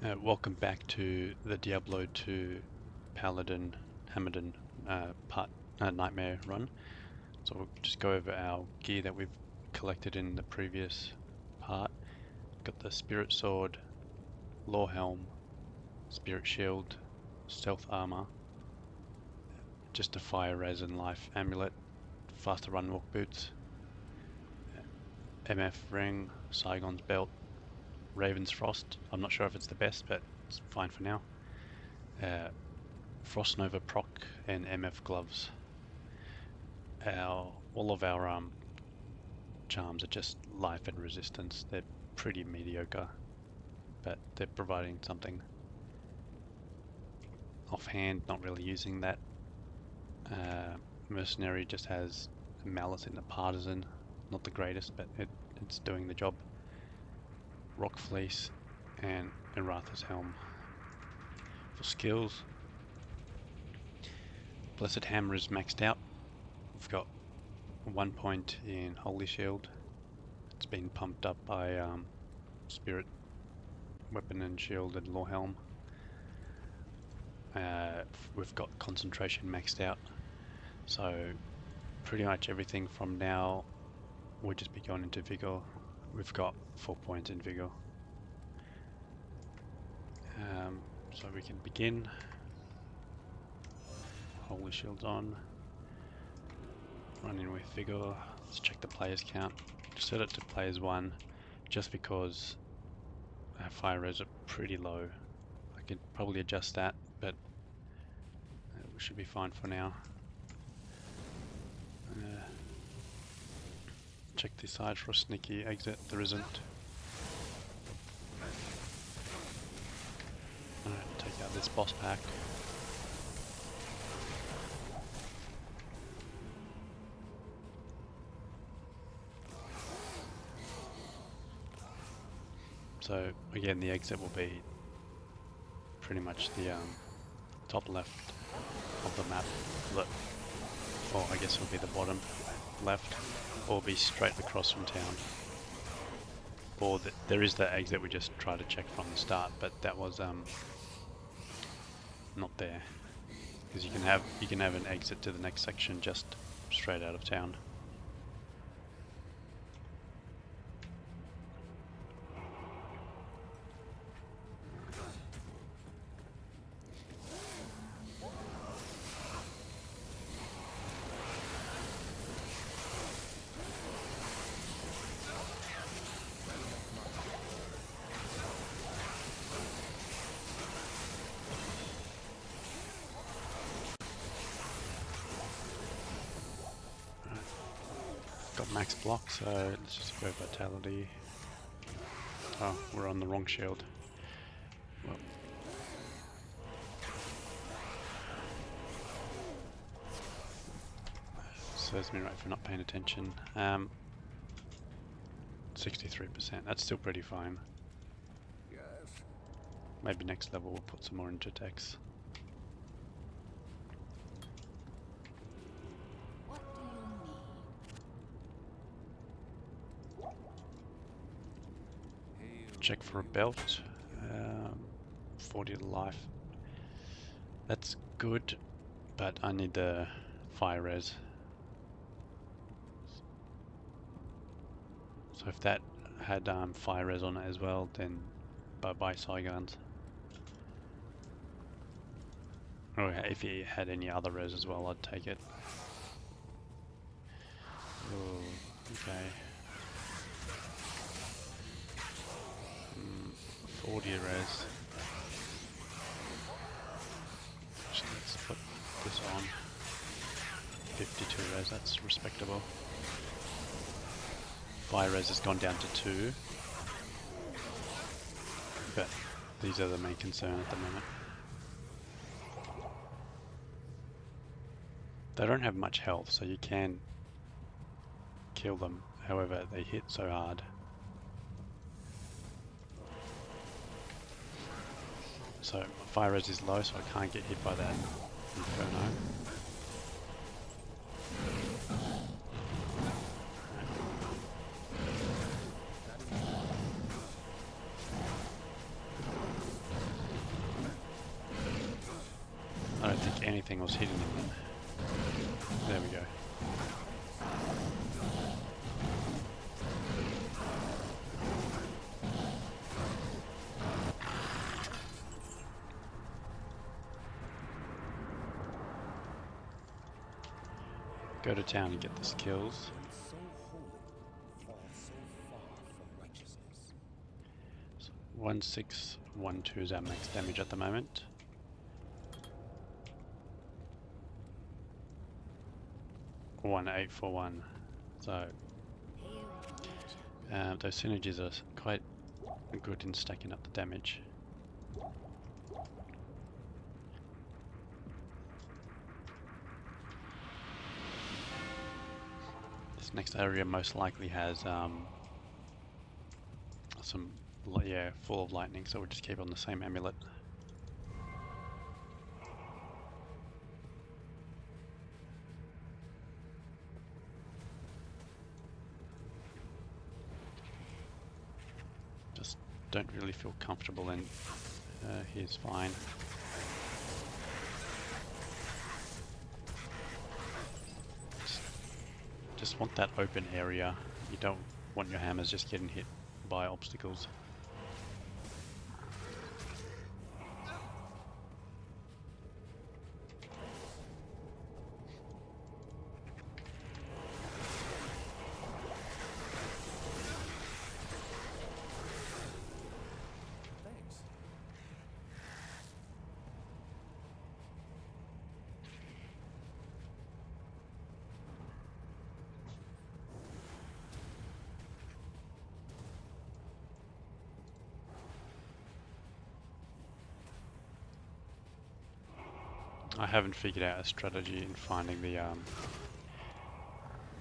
Welcome back to the Diablo II Paladin Hammerdin Nightmare run. So we'll just go over our gear that we've collected in the previous part. Got the Spirit Sword, Law Helm, Spirit Shield, Stealth Armor, just a Fire Res and Life Amulet, Faster Run Walk Boots, MF Ring, Saigon's Belt, Raven's Frost. I'm not sure if it's the best, but it's fine for now. Frost Nova Proc and MF Gloves. All of our charms are just life and resistance. They're pretty mediocre, but they're providing something. Offhand, not really using that. Mercenary just has Malice in the Partisan. Not the greatest, but it's doing the job. Rock Fleece and Eratha's Helm. For skills, Blessed Hammer is maxed out. We've got 1 point in Holy Shield. It's been pumped up by Spirit Weapon and Shield and Law Helm. We've got Concentration maxed out. So pretty much everything from now will just be going into Vigor. We've got 4 points in Vigor. So we can begin. Holy Shield's on. Run in with Vigor. Let's check the players count. Set it to players 1 just because our fire res are pretty low. I could probably adjust that, but we should be fine for now. Check this side for a sneaky exit. There isn't. Alright, take out this boss pack. So again, the exit will be pretty much the top left of the map. Or I guess it'll be the bottom left, or be straight across from town. Or there is the exit we just tried to check from the start, but that was not there, because you can have an exit to the next section just straight out of town. Got max block, so let's just go Vitality. Oh, we're on the wrong shield. Well. Serves me right for not paying attention. 63%, that's still pretty fine. Yes. Maybe next level we'll put some more into text. Check for a belt. 40 to life. That's good, but I need the fire res. So if that had fire res on it as well, then bye-bye Saigons. Or if he had any other res as well, I'd take it. Oh, okay. 40 res. So let's put this on. 52 res, that's respectable. Fire res has gone down to 2. But these are the main concern at the moment. They don't have much health, so you can kill them. However, they hit so hard. So fire res is low, so I can't get hit by that Inferno. anything was hidden in them. There we go. Go to town and get the skills. 1612 is our max damage at the moment. One 841. So those synergies are quite good in stacking up the damage. This next area most likely has some full of lightning, so we'll just keep on the same amulet. Just don't really feel comfortable in here's fine. Just want that open area. You don't want your hammers just getting hit by obstacles. I haven't figured out a strategy in finding the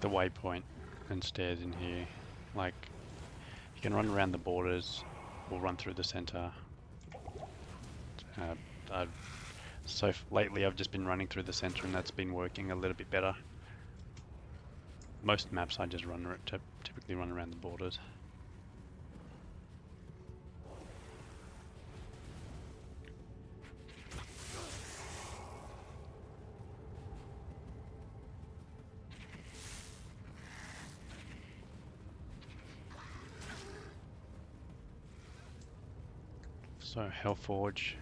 waypoint and stairs in here. Like, you can run around the borders or run through the center. Lately I've just been running through the center and that's been working a little bit better. Most maps I just typically run around the borders. So Hellforge,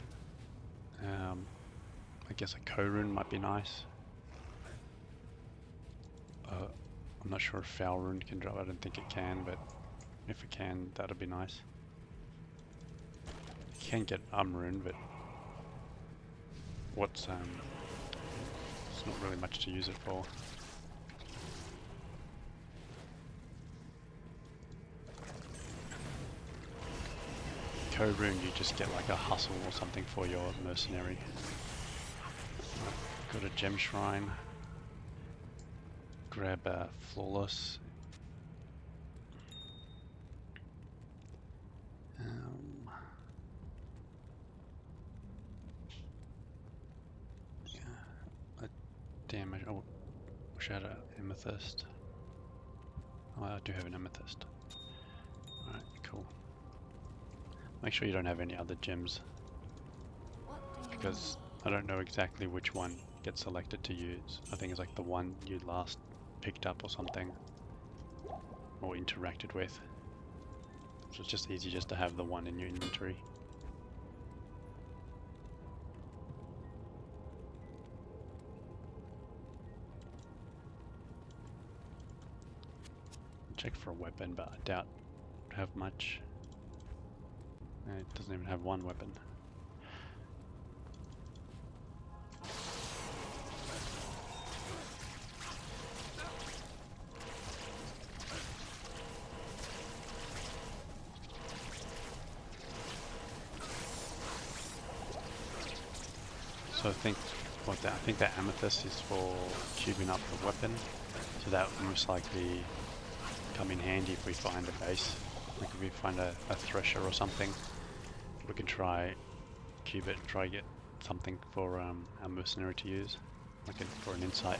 I guess a co-rune might be nice. I'm not sure if Foul Rune can drop, I don't think it can, but if it can, that'll be nice. You can get Rune, but it's not really much to use it for. Co-rune, you just get like a hustle or something for your mercenary. Got a gem shrine. Grab a flawless. Damn, I wish I had an amethyst. Oh, I do have an amethyst. Alright, cool. Make sure you don't have any other gems, because I don't know exactly which one gets selected to use. I think it's like the one you last picked up or something, or interacted with. So it's just easy just to have the one in your inventory. Check for a weapon, but I doubt I have much. It doesn't even have one weapon. So I think that amethyst is for cubing up the weapon, so that will most likely come in handy if we find a base. Like if we find a thresher or something, we can try cube it and try get something for our mercenary to use, like for an insight.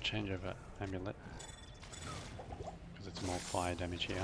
change over amulet because it's more fire damage here.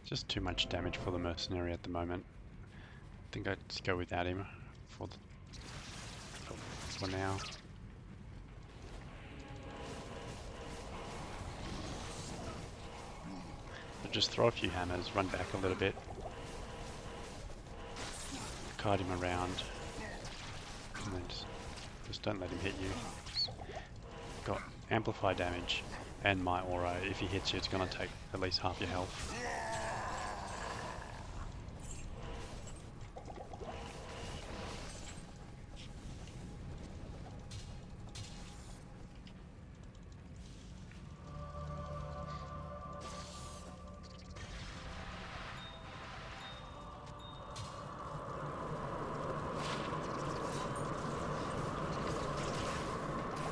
Just too much damage for the mercenary at the moment. I think I'd just go without him for now. But just throw a few hammers, run back a little bit, card him around, and then just don't let him hit you. Got amplify damage and my aura. If he hits you, it's gonna take at least half your health.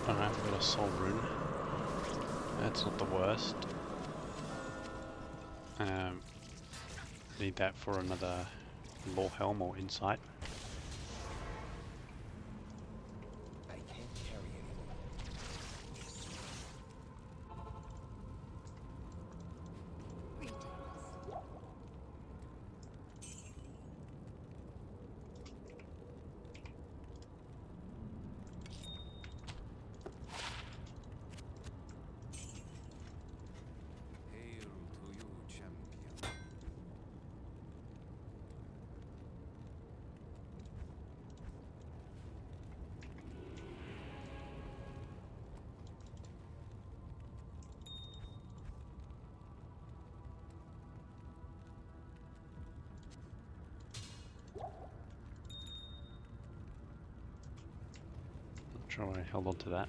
Alright, we've got a soul rune. That's not the worst. Need that for another lore helm or insight. I can't carry anymore. Hail to you, champion. Not sure why I held on to that.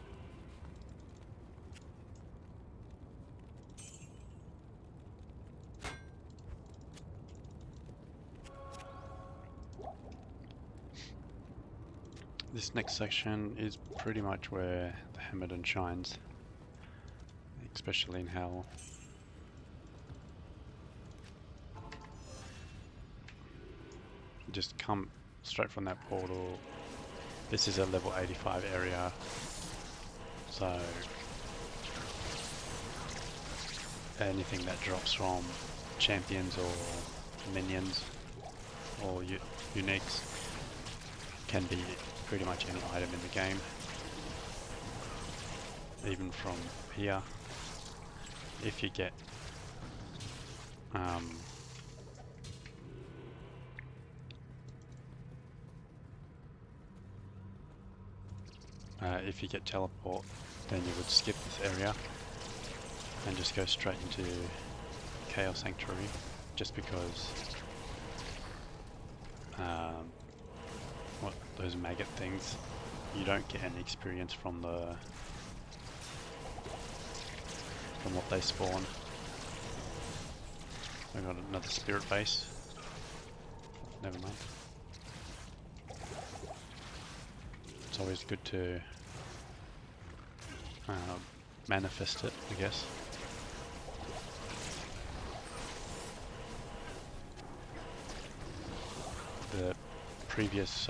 This next section is pretty much where the Hammerdin shines, especially in hell. Just come straight from that portal. This is a level 85 area, so anything that drops from champions or minions or uniques can be pretty much any item in the game. Even from here, if you get teleport, then you would skip this area and just go straight into Chaos Sanctuary, just because those maggot things, you don't get any experience from what they spawn. I got another spirit base. Never mind. It's always good to manifest it, I guess. The previous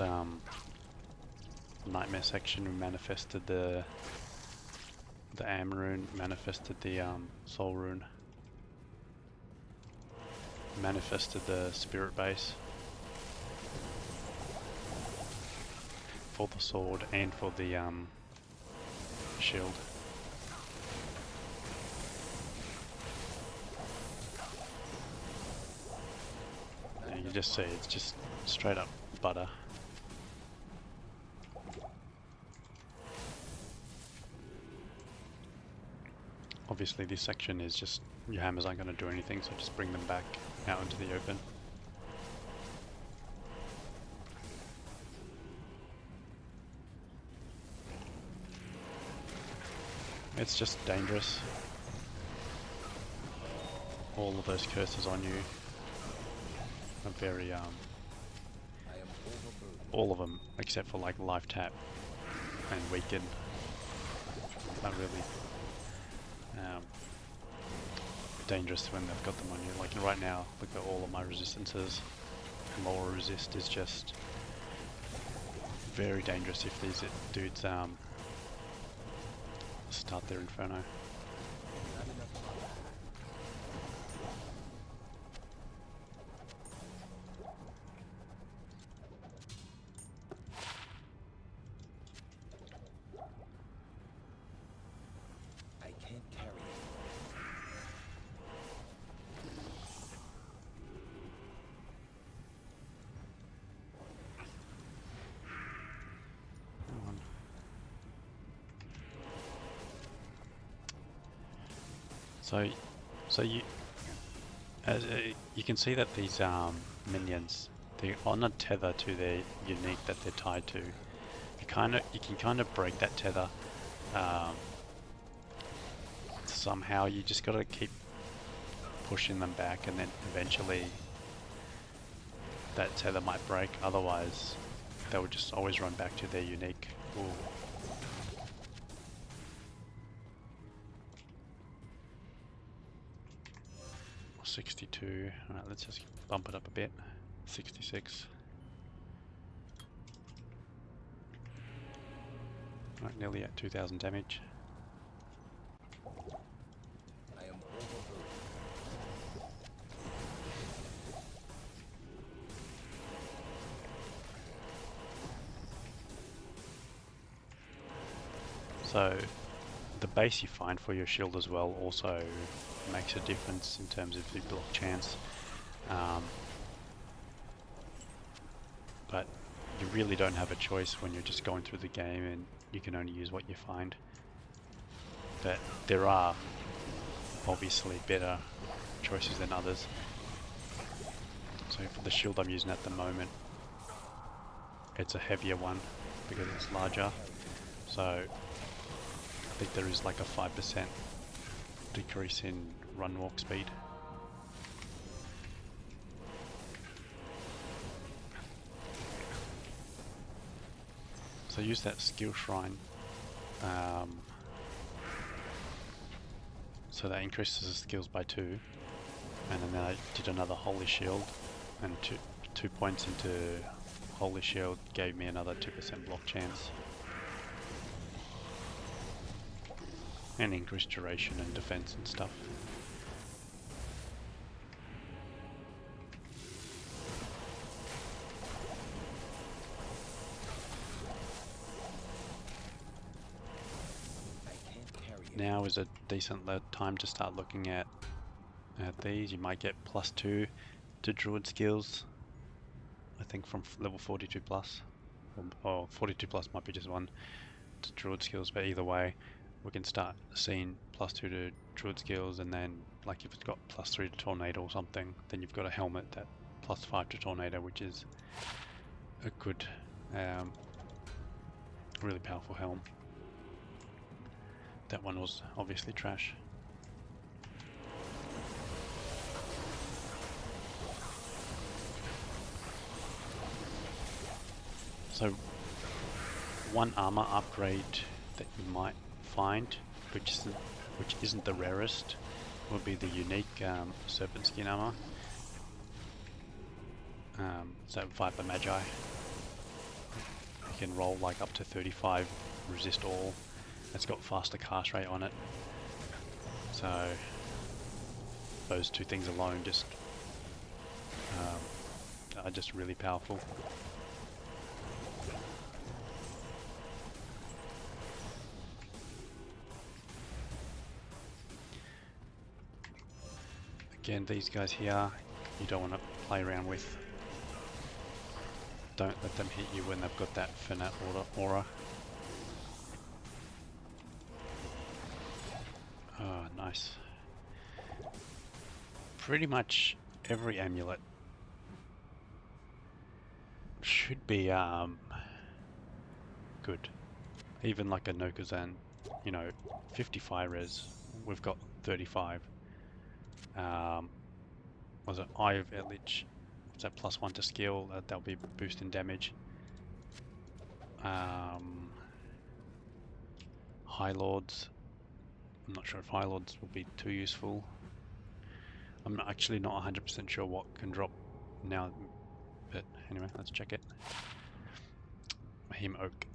nightmare section, we manifested the Am rune, manifested the soul rune, manifested the spirit base for the sword and for the shield. You just see it's just straight up butter. Obviously this section is just, your hammers aren't going to do anything, so just bring them back out into the open. It's just dangerous. All of those curses on you are very, I am overburdened. all of them, except for like life tap and weaken, are really dangerous when they've got them on you. Like right now, look at all of my resistances. Lower resist is just very dangerous if these dudes start their inferno. Not enough of that. I can't carry it. Come on. So you, as you can see that these minions, they're on a tether to their unique that they're tied to. You can kind of break that tether. Somehow you just got to keep pushing them back, and then eventually that tether might break. Otherwise, they will just always run back to their unique. Ooh. 62. Alright, let's just bump it up a bit. 66. Right, nearly at 2000 damage. I am overburdened. So the base you find for your shield as well also makes a difference in terms of the block chance. But you really don't have a choice when you're just going through the game and you can only use what you find. But there are obviously better choices than others. So for the shield I'm using at the moment, it's a heavier one because it's larger. So I think there is like a 5% decrease in run walk speed. So use that skill shrine. So that increases the skills by 2. And then I did another holy shield, and two points into holy shield gave me another 2% block chance. And increased duration and defense and stuff. I can't carry it. Now is a decent time to start looking at these. You might get +2 to druid skills, I think from level 42 plus, or 42 plus might be just 1 to druid skills, but either way we can start seeing +2 to druid skills, and then like if it's got +3 to tornado or something, then you've got a helmet that +5 to tornado, which is a good, really powerful helm. That one was obviously trash. So one armor upgrade that you might find, which isn't the rarest, would be the unique serpent skin armor. So Viper Magi. You can roll like up to 35 resist all. It's got faster cast rate on it. So those two things alone just are just really powerful. Again, these guys here, you don't want to play around with. Don't let them hit you when they've got that Finat aura. Oh, nice. Pretty much every amulet should be good. Even like a Nokazan, you know, 50 fire res. We've got 35. Was it Eye of Elich? Was that +1 to skill? That'll be boost in damage. High Lords. I'm not sure if High Lords will be too useful. I'm actually not 100% sure what can drop now, but anyway, let's check it. Heme Oak.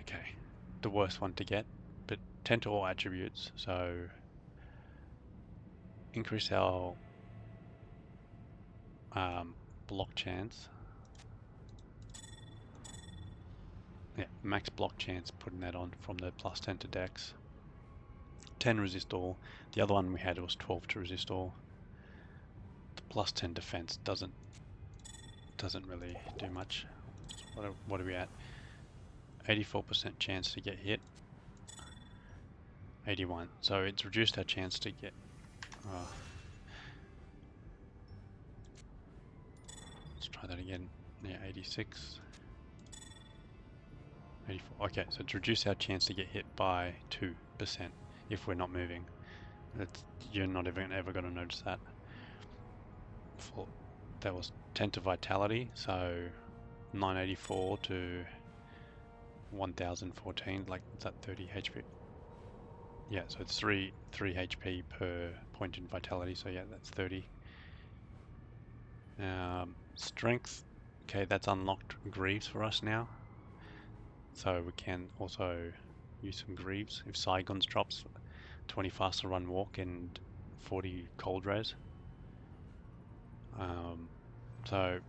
Okay, the worst one to get, but 10 to all attributes, so increase our block chance. Yeah, max block chance, putting that on from the +10 to dex. 10 resist all. The other one we had was 12 to resist all. The +10 defense doesn't really do much. So what are we at? 84% chance to get hit. 81. So it's reduced our chance to get. Let's try that again. Yeah, 86. 84. Okay, so it's reduced our chance to get hit by 2% if we're not moving. You're not even ever going to notice that. That was 10 to vitality, so 984 to 1014, like is that 30 HP? Yeah, so it's 3 HP per point in vitality, so yeah, that's 30. Strength, okay, that's unlocked Greaves for us now. So we can also use some Greaves. If Saigons drops, 20 faster run walk and 40 cold res. So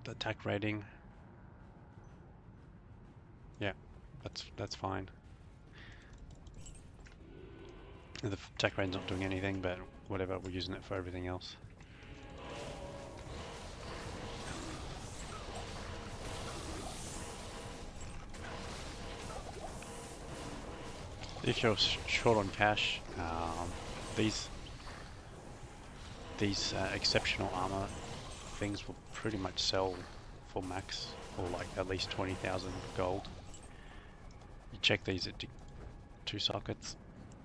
the attack rating, yeah, that's fine. The attack rating's not doing anything, but whatever, we're using it for everything else. If you're short on cash, these exceptional armor things will pretty much sell for max, or like at least 20,000 gold. You check these at 2 sockets.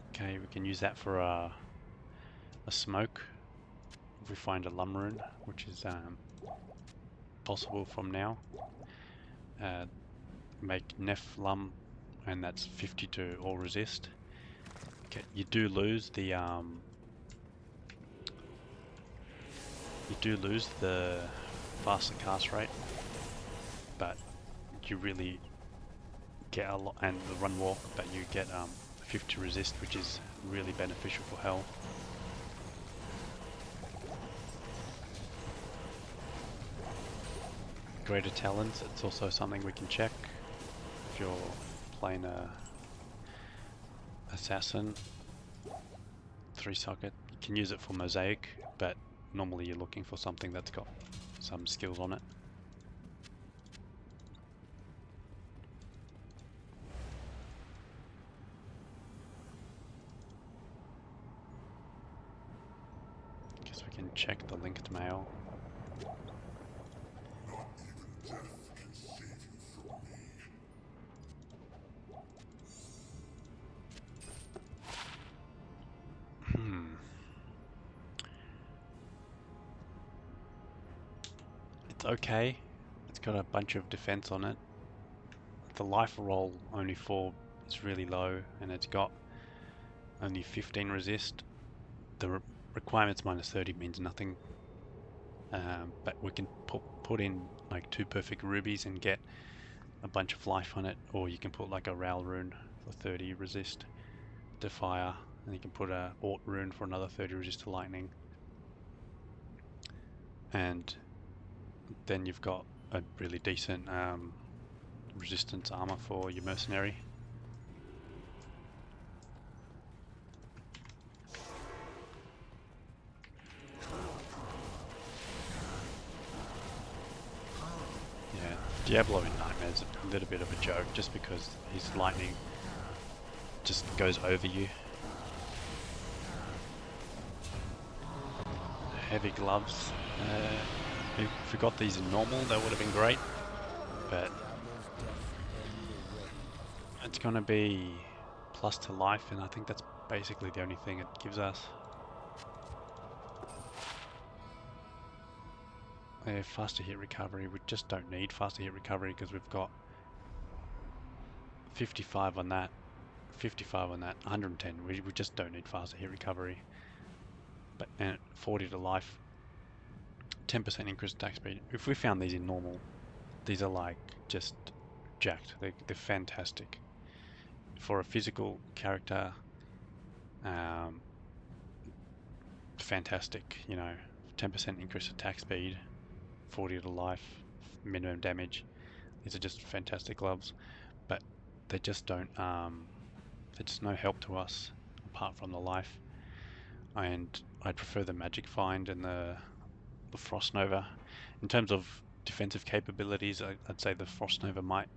Okay, we can use that for a smoke if we find a lum rune, which is possible from now. Make Nef lum, and that's 50 to all resist. Okay, you do lose the faster cast rate, but you really get a lot, and the run walk, but you get 50 resist, which is really beneficial for health. Greater talents, it's also something we can check if you're playing a assassin. 3 socket, you can use it for mosaic, but normally you're looking for something that's got some skills on it. Guess we can check the linked mail. It's okay. It's got a bunch of defense on it. The life roll only 4 is really low, and it's got only 15 resist. The requirements -30 means nothing, but we can put in like 2 perfect rubies and get a bunch of life on it, or you can put like a Rail rune for 30 resist to fire, and you can put a Ort rune for another 30 resist to lightning, and then you've got a really decent resistance armor for your mercenary. Yeah, Diablo in Nightmare is a little bit of a joke, just because his lightning just goes over you. heavy gloves. If we got these in normal, that would have been great, but it's going to be plus to life, and I think that's basically the only thing it gives us. Faster hit recovery, we just don't need faster hit recovery because we've got 55 on that, 55 on that, 110. We just don't need faster hit recovery. But and 40 to life, 10% increased attack speed. If we found these in normal, these are like just jacked. They're fantastic for a physical character. Fantastic, you know, 10% increased attack speed, 40 to life, minimum damage. These are just fantastic gloves, but they just don't. They're just no help to us apart from the life. And I'd prefer the Magic Find and the Frost Nova. In terms of defensive capabilities, I'd say the Frost Nova might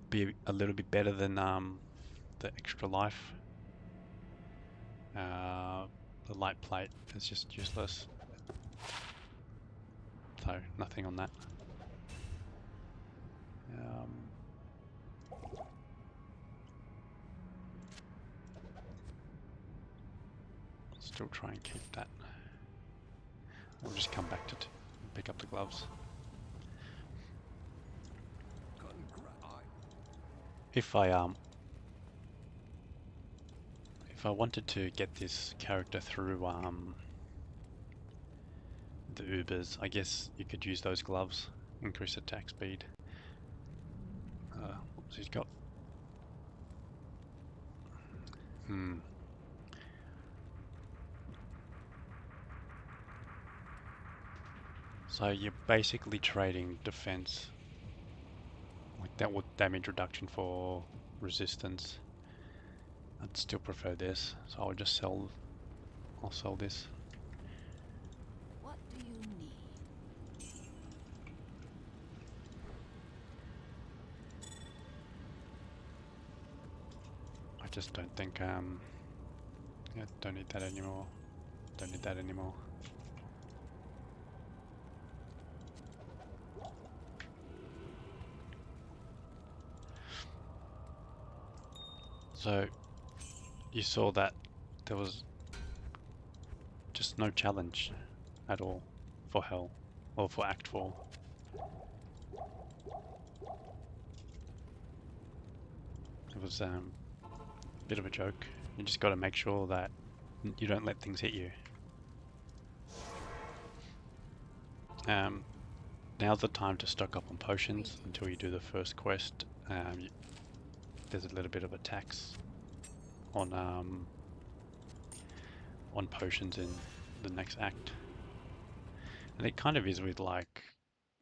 be a little bit better than the extra life. The light plate is just useless, so nothing on that. Still try and keep that. We'll just come back to pick up the gloves. If I wanted to get this character through the Ubers, I guess you could use those gloves, increase attack speed. So he's got. So you're basically trading defense, like that with damage reduction for resistance. I'd still prefer this, so I'll just sell. I'll sell this. What do you need? I just don't think yeah, don't need that anymore. Don't need that anymore. So you saw that there was just no challenge at all for Hell or for Act 4. It was a bit of a joke. You just got to make sure that you don't let things hit you. Now's the time to stock up on potions until you do the first quest. There's a little bit of a tax on potions in the next act, and it kind of is with like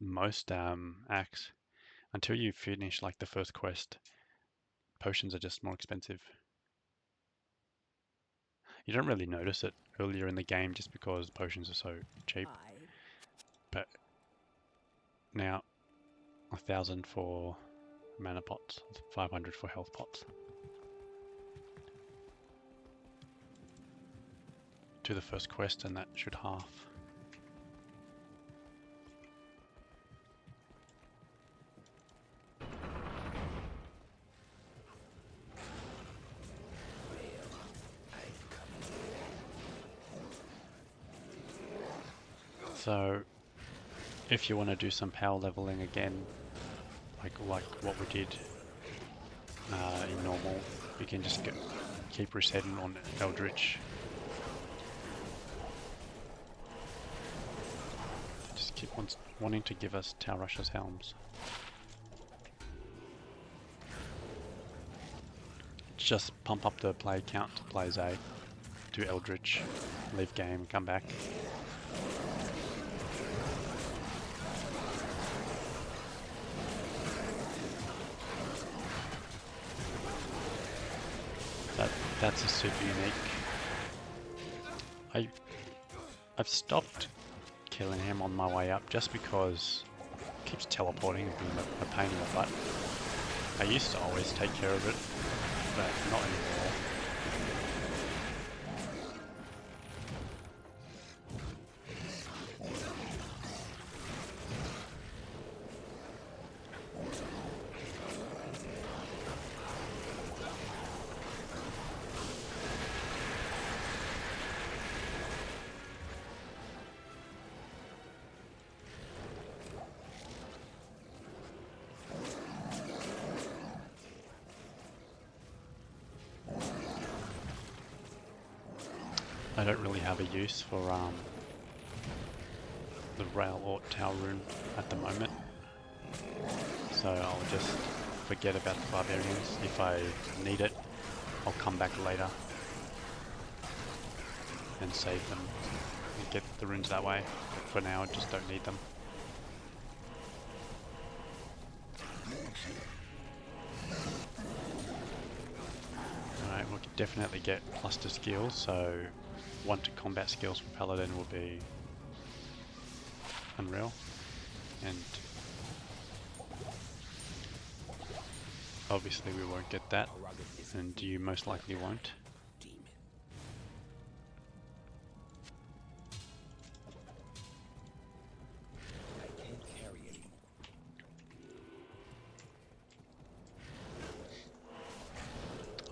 most acts. Until you finish like the first quest, potions are just more expensive. You don't really notice it earlier in the game just because potions are so cheap, but now 1,000 for mana pots, 500 for health pots. Do the first quest and that should half. So if you want to do some power leveling again, like what we did in normal, you can just keep resetting on Eldritch. Just keep wanting to give us Tal Rush's Helms. Just pump up the play count to plays A, do Eldritch, leave game, come back. That's a super unique. I've stopped killing him on my way up just because it keeps teleporting and being a pain in the butt. I used to always take care of it, but not anymore. I don't really have a use for the rail or tower rune at the moment, so I'll just forget about the barbarians. If I need it, I'll come back later and save them and get the runes that way. But for now, I just don't need them. Alright, we can definitely get plus to skills, so 1 to combat skills for Paladin will be unreal. And obviously we won't get that, and you most likely won't. Demon. I can't carry anymore.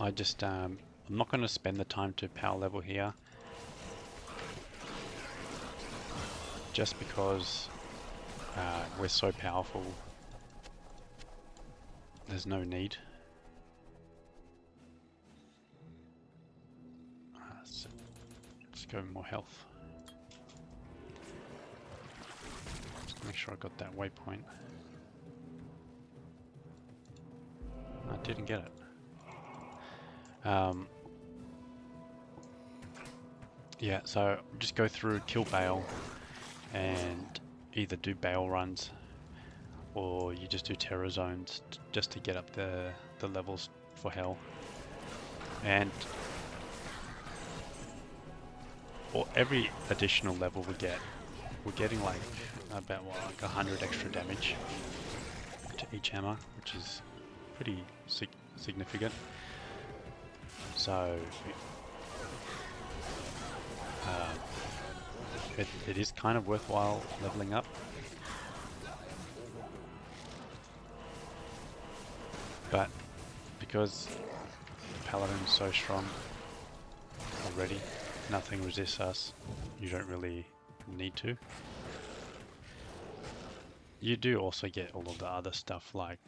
I just, I'm not going to spend the time to power level here, just because we're so powerful. There's no need. So let's go more health. Just make sure I got that waypoint. I didn't get it. Yeah, so just go through, kill Bale, and either do Bale runs or you just do terror zones just to get up the levels for hell. And or every additional level we get, we're getting like about what, like 100 extra damage to each hammer, which is pretty significant. So it is kind of worthwhile leveling up. But because the Paladin is so strong already, nothing resists us, you don't really need to. You do also get all of the other stuff like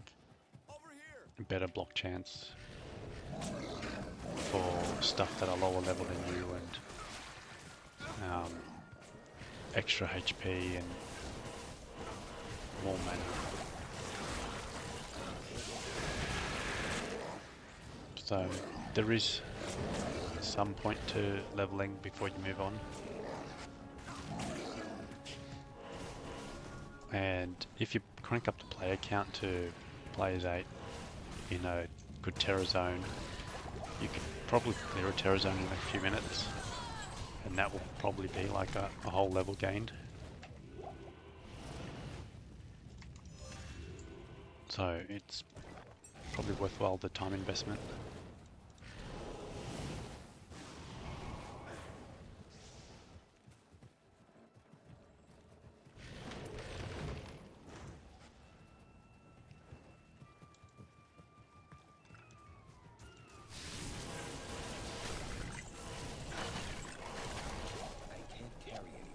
better block chance for stuff that are lower level than you, and extra HP and more mana. So there is some point to leveling before you move on. And if you crank up the player count to players 8 in a good terror zone, you could probably clear a terror zone in a few minutes, and that will probably be like a whole level gained. So it's probably worthwhile the time investment. I can't carry anymore.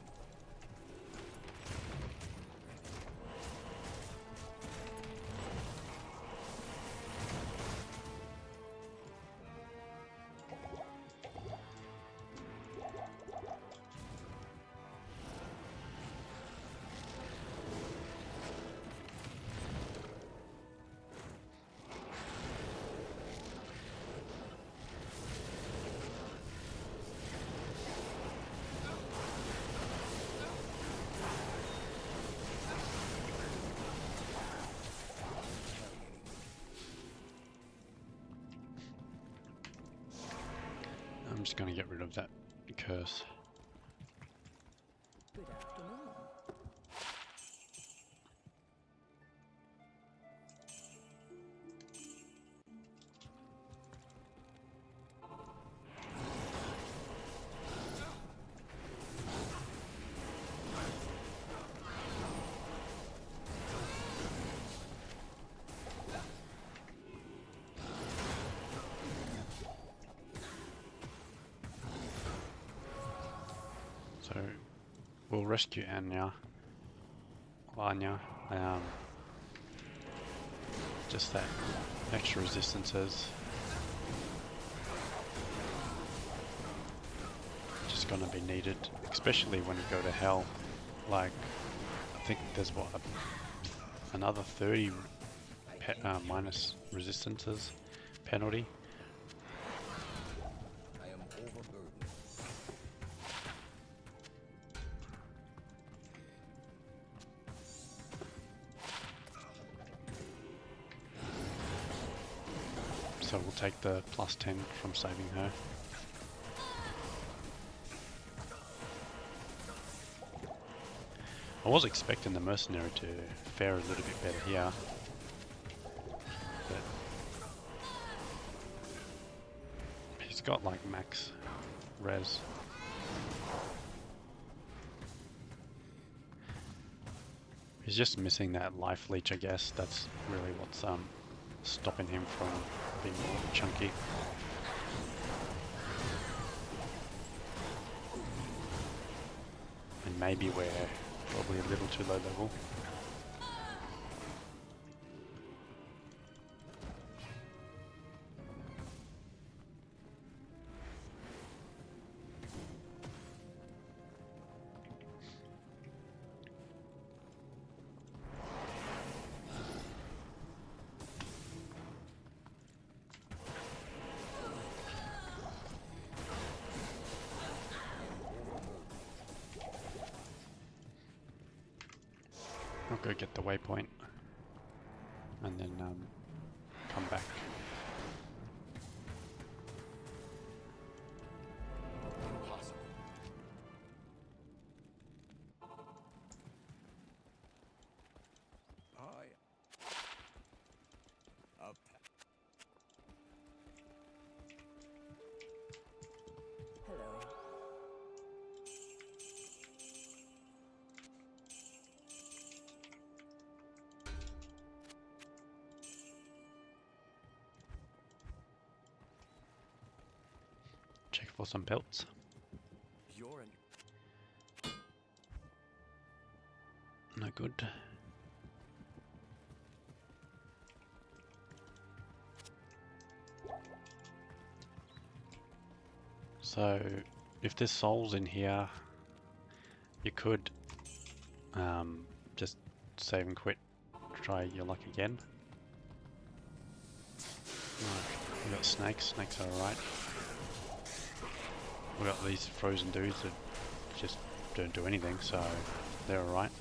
I'm just going to get rid of that curse. Good afternoon. So we'll rescue Anya. Just that extra resistances. Just gonna be needed, especially when you go to hell. Like, I think there's what, another 30 minus resistances penalty. I am overburdened. So we'll take the plus 10 from saving her. I was expecting the mercenary to fare a little bit better here, but he's got like max res. He's just missing that life leech, I guess. That's really what's stopping him from being more chunky. And maybe we're probably a little too low level. I'll go get the waypoint and then come back. Impossible. Up. Hello. Check for some pelts. You're an No good. So, if there's souls in here, you could just save and quit, try your luck again. Right, we got snakes. Snakes are alright. We got these frozen dudes that just don't do anything, so they're alright.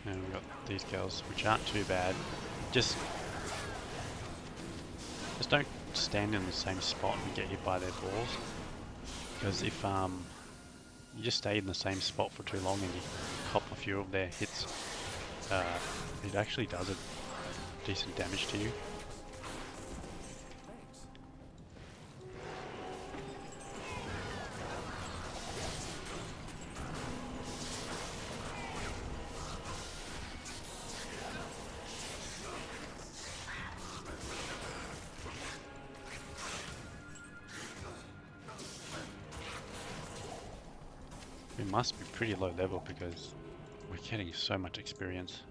And we've got these girls, which aren't too bad. Just don't stand in the same spot and get hit by their balls. Because if you just stay in the same spot for too long and you cop a few of their hits, it actually does a decent damage to you. thanks. We must be pretty low level because we're getting so much experience.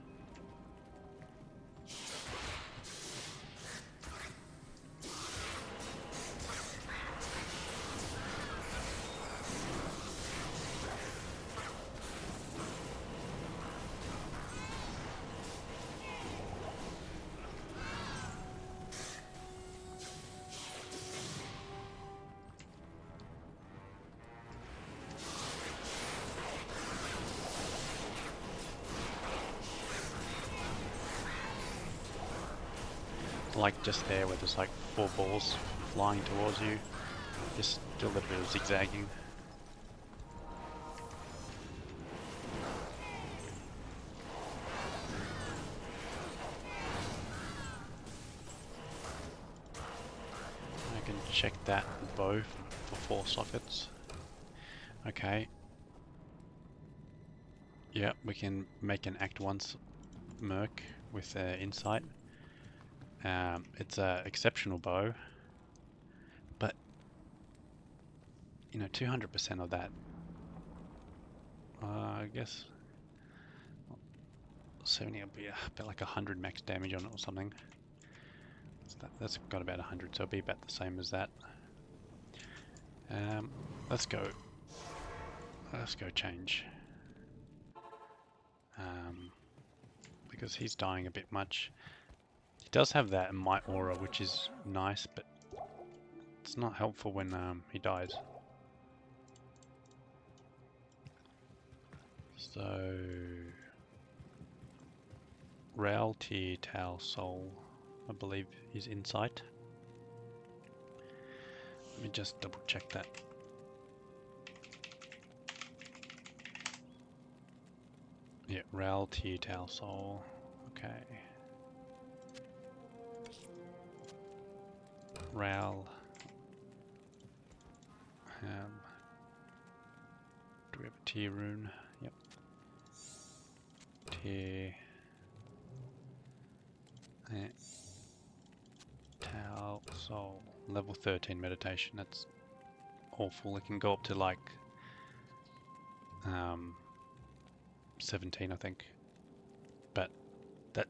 Like just there where there's like 4 balls flying towards you, just do a little bit of zigzagging. I can check that bow for 4 sockets. Okay. Yeah, we can make an Act 1 merc with insight. It's an exceptional bow, but you know, 200% of that I guess 70 will be about like 100 max damage on it or something. So that's got about 100, so it'll be about the same as that. Let's go change. Because he's dying a bit much. He does have that Might Aura, which is nice, but it's not helpful when he dies. So Rail Tier Tau Soul, I believe, is Insight. Let me just double check that. Yeah, Rail Tier Tau Soul. Okay. Rail. Do we have a tier rune? Yep. Tier. Tau Soul. Level 13 meditation. That's awful. It can go up to like 17, I think. But that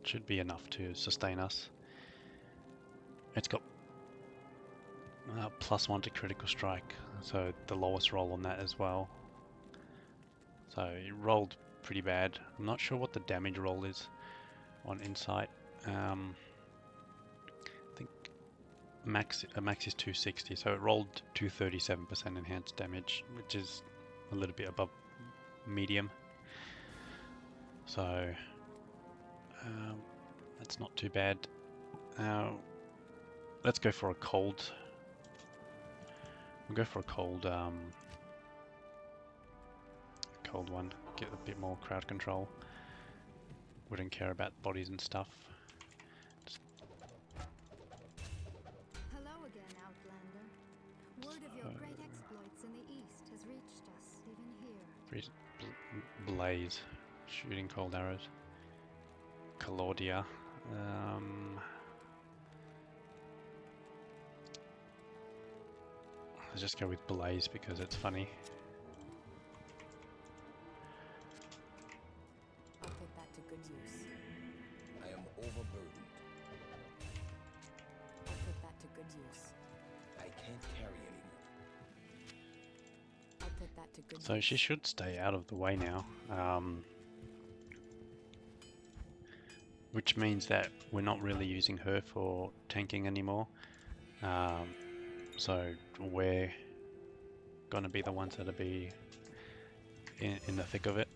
should be enough to sustain us. It's got +1 to critical strike, so the lowest roll on that as well. So it rolled pretty bad. I'm not sure what the damage roll is on Insight. I think max is 260, so it rolled 237% enhanced damage, which is a little bit above medium. So that's not too bad. Let's go for a cold. We'll go for a cold one. Get a bit more crowd control. Wouldn't care about bodies and stuff. Hello again, Outlander. Word of your great exploits in the east has reached us, even here. Blaze, shooting cold arrows. Calordia. Let's just go with Blaze because it's funny. I'll put that to good use. I am overburdened. I'll put that to good use. I can't carry anymore. I'll put that to good So use. she should stay out of the way now. Which means that we're not really using her for tanking anymore. So we're gonna be the ones that'll be in the thick of it.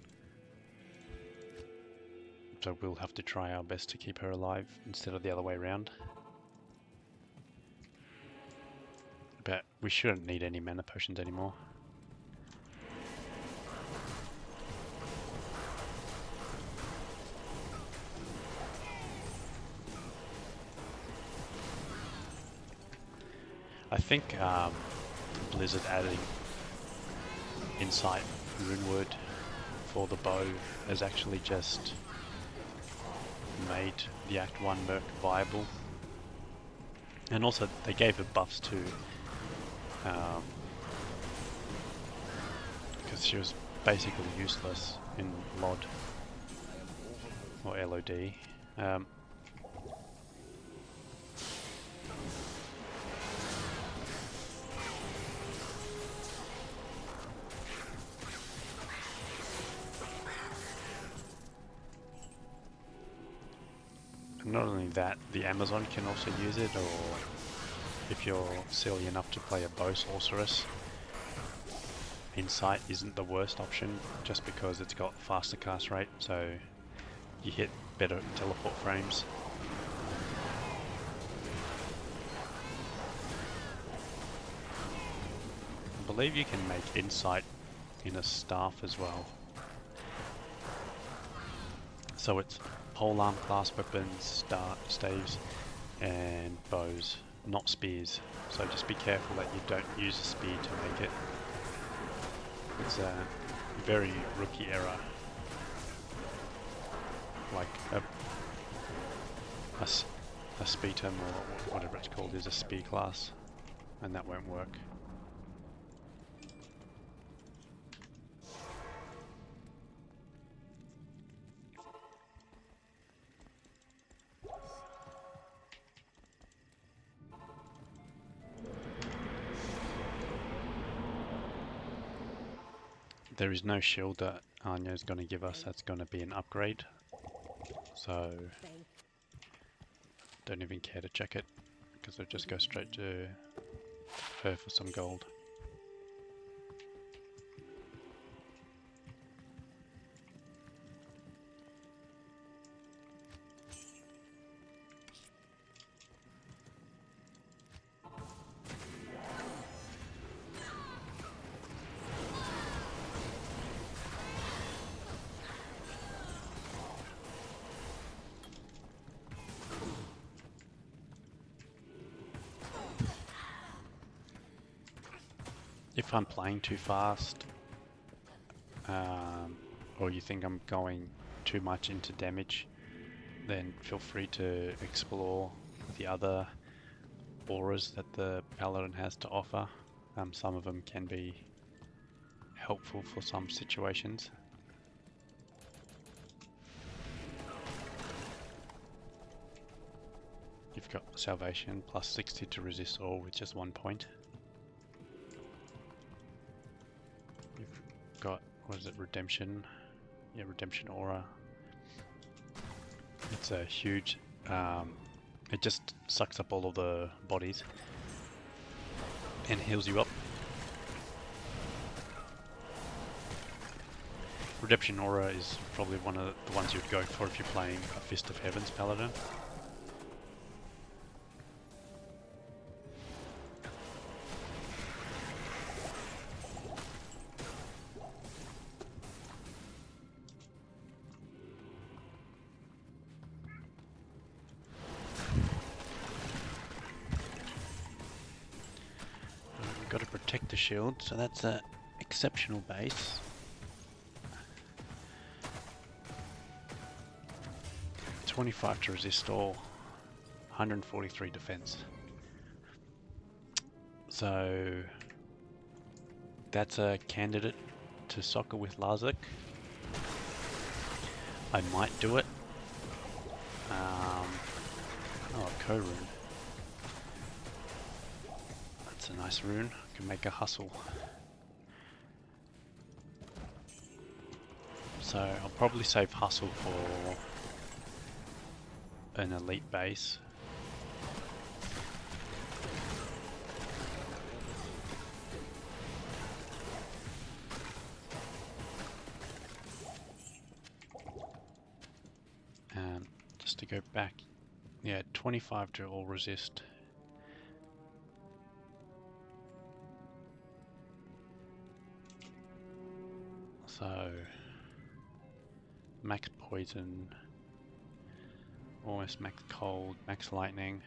So we'll have to try our best to keep her alive instead of the other way around. But we shouldn't need any mana potions anymore. I think Blizzard adding Insight Runeword for the bow has actually just made the Act 1 Merc viable. And also they gave her buffs too. Because she was basically useless in LOD or LOD. Not only that, the Amazon can also use it, or if you're silly enough to play a bow sorceress, Insight isn't the worst option just because it's got faster cast rate, so you hit better teleport frames. I believe you can make Insight in a staff as well. So it's polearm class weapons, staves, and bows, not spears. So just be careful that you don't use a spear to make it. It's a very rookie error. Like a speetum or whatever it's called is a spear class, and that won't work. there is no shield that Anya is going to give us that's going to be an upgrade. So don't even care to check it, because it'll just go straight to her for some gold. If I'm playing too fast, or you think I'm going too much into damage, then feel free to explore the other auras that the Paladin has to offer. Some of them can be helpful for some situations. You've got Salvation plus 60 to resist all with just 1 point. You've got, what is it, Redemption? Yeah, Redemption Aura. It's a huge, it just sucks up all of the bodies and heals you up. Redemption Aura is probably one of the ones you'd go for if you're playing a Fist of Heaven's Paladin. Got to protect the shield, so that's a exceptional base. $25 to resist all, 143 defense. So that's a candidate to soccer with Larzik. I might do it. Oh, a co-rune. That's a nice rune. Can make a hustle. So I'll probably save hustle for an elite base. Just to go back, yeah, 25 to all resist. So max poison, almost max cold, max lightning.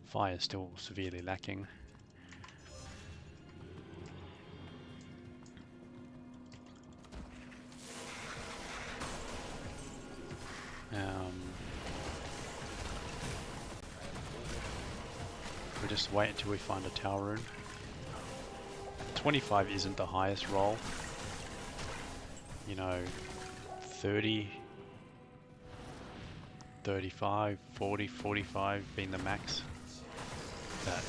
Fire still severely lacking. We'll just wait until we find a tower rune. 25 isn't the highest roll. You know, 30, 35, 40, 45 being the max. That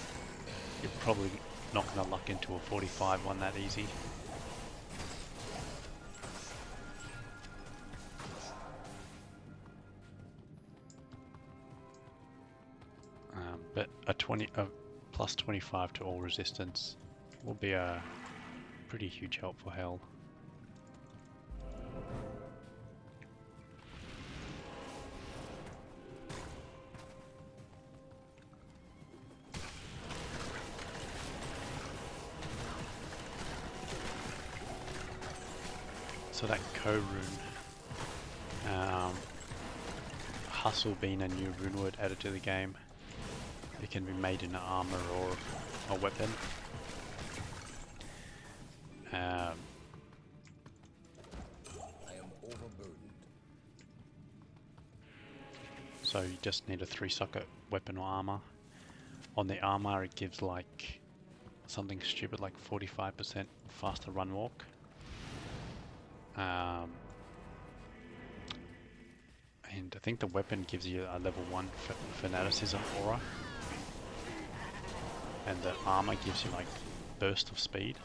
you're probably not going to luck into a 45 one that easy. But a plus 25 to all resistance will be a pretty huge help for hell. So that co-rune, Hustle being a new rune word added to the game, it can be made in an armor or a weapon. I am overburdened. So you just need a 3-socket weapon or armor. On the armor it gives like something stupid like 45% faster run walk. And I think the weapon gives you a level 1 fanaticism aura. And the armor gives you like burst of speed.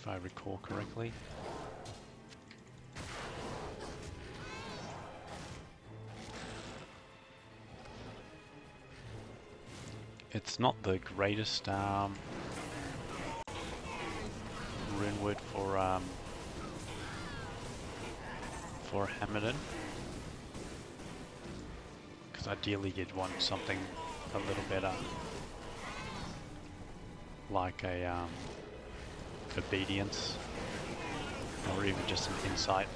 if I recall correctly. It's not the greatest rune word for Hammerdin, because ideally you'd want something a little better, like a obedience, or even just an insight.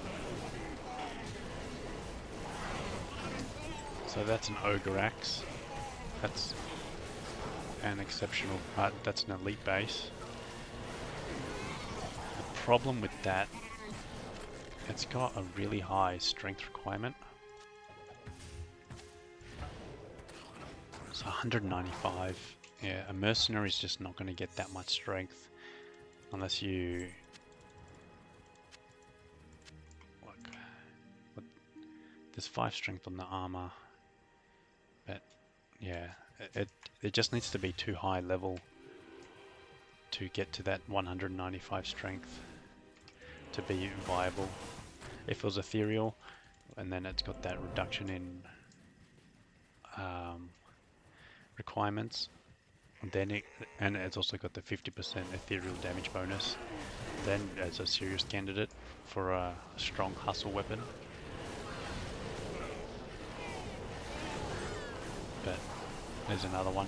So that's an ogre axe. That's an exceptional part. That's an elite base. The problem with that, it's got a really high strength requirement. So 195. Yeah, a mercenary is just not going to get that much strength unless you there's 5 strength on the armor, but yeah, it just needs to be too high level to get to that 195 strength to be viable. If it was ethereal and then it's got that reduction in requirements, then and it's also got the 50% ethereal damage bonus, then it's a serious candidate for a strong hustle weapon. But there's another one.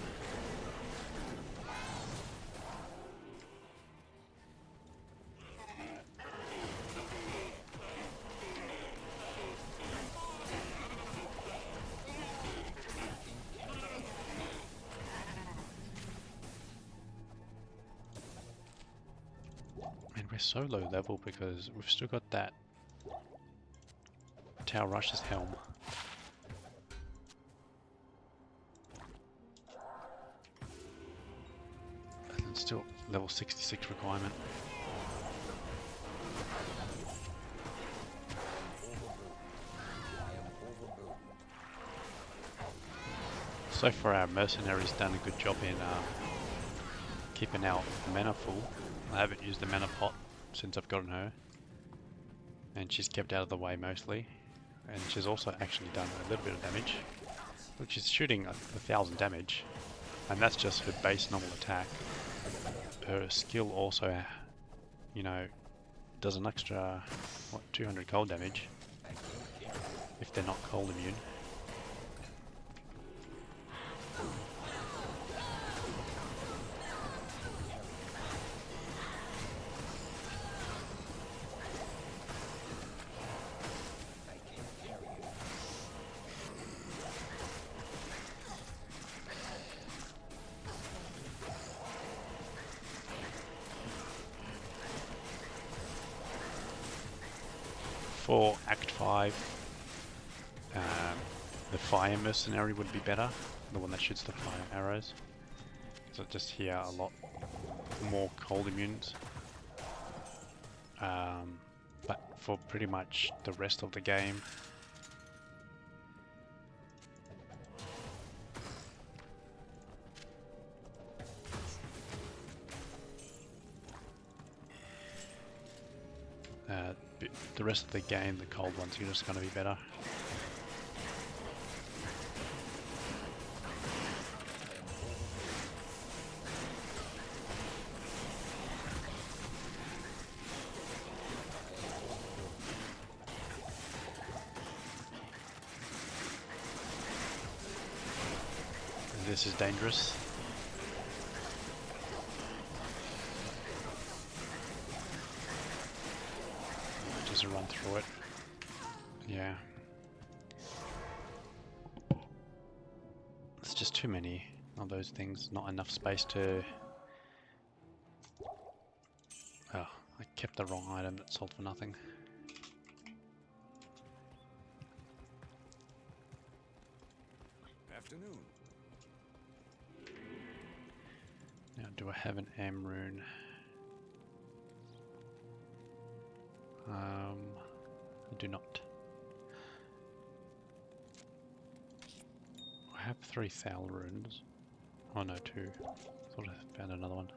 And we're so low level because we've still got that Tower Rush's helm. And still level 66 requirement. So far our mercenary's done a good job in keeping our mana full. I haven't used the mana pot since I've gotten her, and she's kept out of the way mostly, and she's also actually done a little bit of damage, which is shooting 1,000 damage, and that's just her base normal attack. Her skill also, you know, does an extra, what, 200 cold damage if they're not cold immune. For Act 5, the fire mercenary would be better, the one that shoots the fire arrows. So just here a lot more cold immunes. But for pretty much the rest of the game, the cold ones are just going to be better. And this is dangerous. Just run through it. Yeah. It's just too many of those things, not enough space to... Oh, I kept the wrong item that sold for nothing. Afternoon. Now, do I have an M rune? I do not. I have 3 Thal runes. Oh no, 2. Thought I found another one.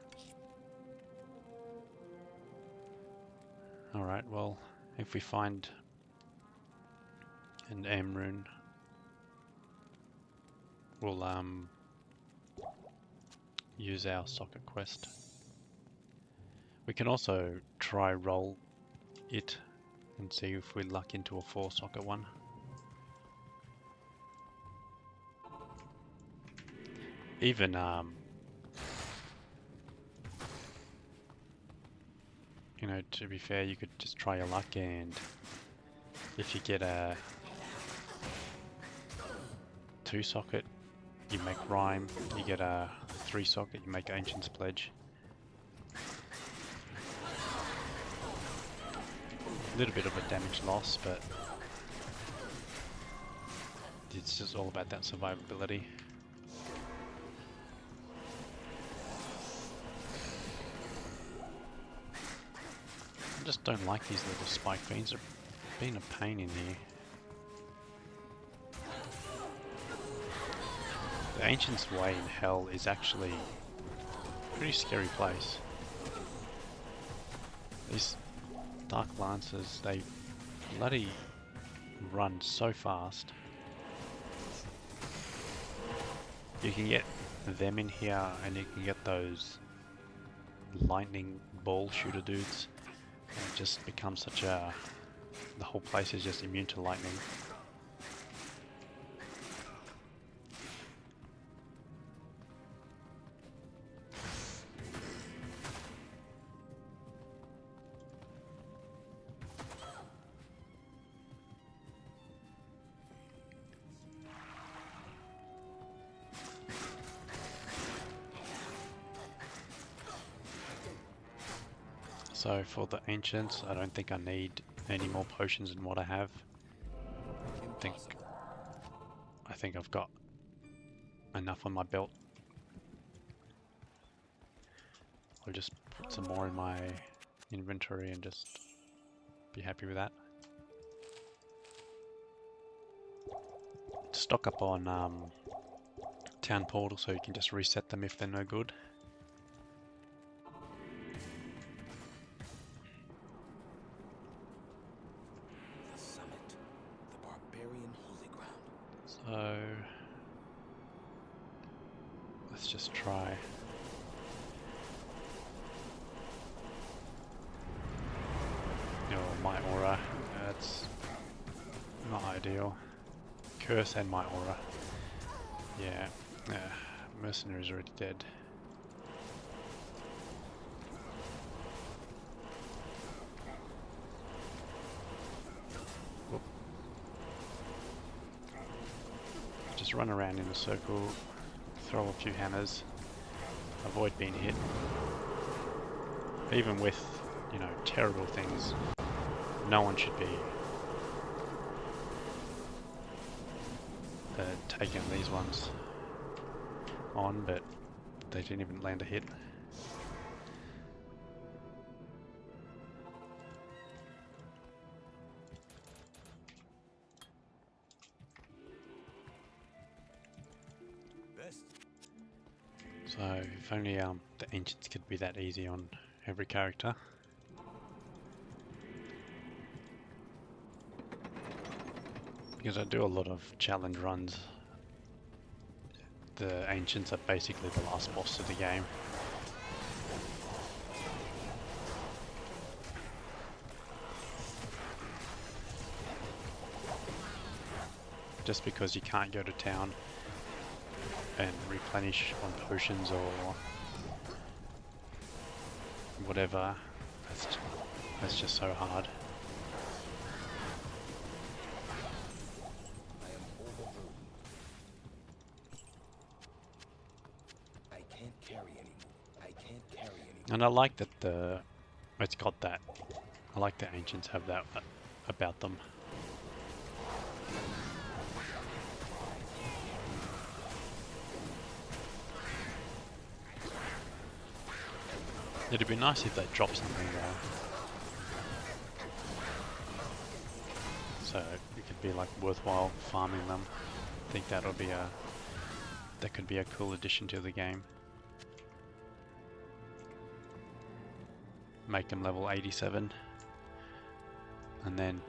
Alright, well, if we find an M rune, we'll use our socket quest. We can also try roll it and see if we luck into a 4-socket one. Even you know, to be fair, you could just try your luck, and if you get a 2-socket, you make Rhyme. You get a 3-socket, you make Ancient's Pledge. A little bit of a damage loss, but it's just all about that survivability. I just don't like these little spike fiends. They're being a pain in here. The Ancient's Way in Hell is actually a pretty scary place. These Dark Lancers, they bloody run so fast. You can get them in here, and you can get those lightning ball shooter dudes. And it just becomes such a... the whole place is just immune to lightning. So for the Ancients, I don't think I need any more potions than what I have. I think I've got enough on my belt. I'll just put some more in my inventory and just be happy with that. Stock up on town portal so you can just reset them if they're no good. So let's just try. Oh, my aura. That's not ideal. Curse and my aura. Yeah. Mercenary's already dead. Just run around in a circle, throw a few hammers, avoid being hit. Even with, you know, terrible things, no one should be taking these ones on, but they didn't even land a hit. So if only the Ancients could be that easy on every character. Because I do a lot of challenge runs. The Ancients are basically the last boss of the game. Just because you can't go to town and replenish on potions or whatever, that's just so hard. I am overburdened. I can't carry anymore. And I like that it's got that. I like the Ancients have that about them. It'd be nice if they drop something there. So it could be like worthwhile farming them. I think that could be a cool addition to the game. Make them level 87. and then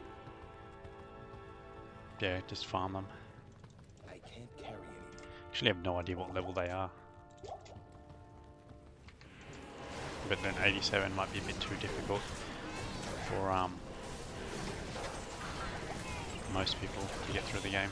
yeah, just farm them. I can't carry anymore. Actually, I have no idea what level they are. But then 87 might be a bit too difficult for most people to get through the game.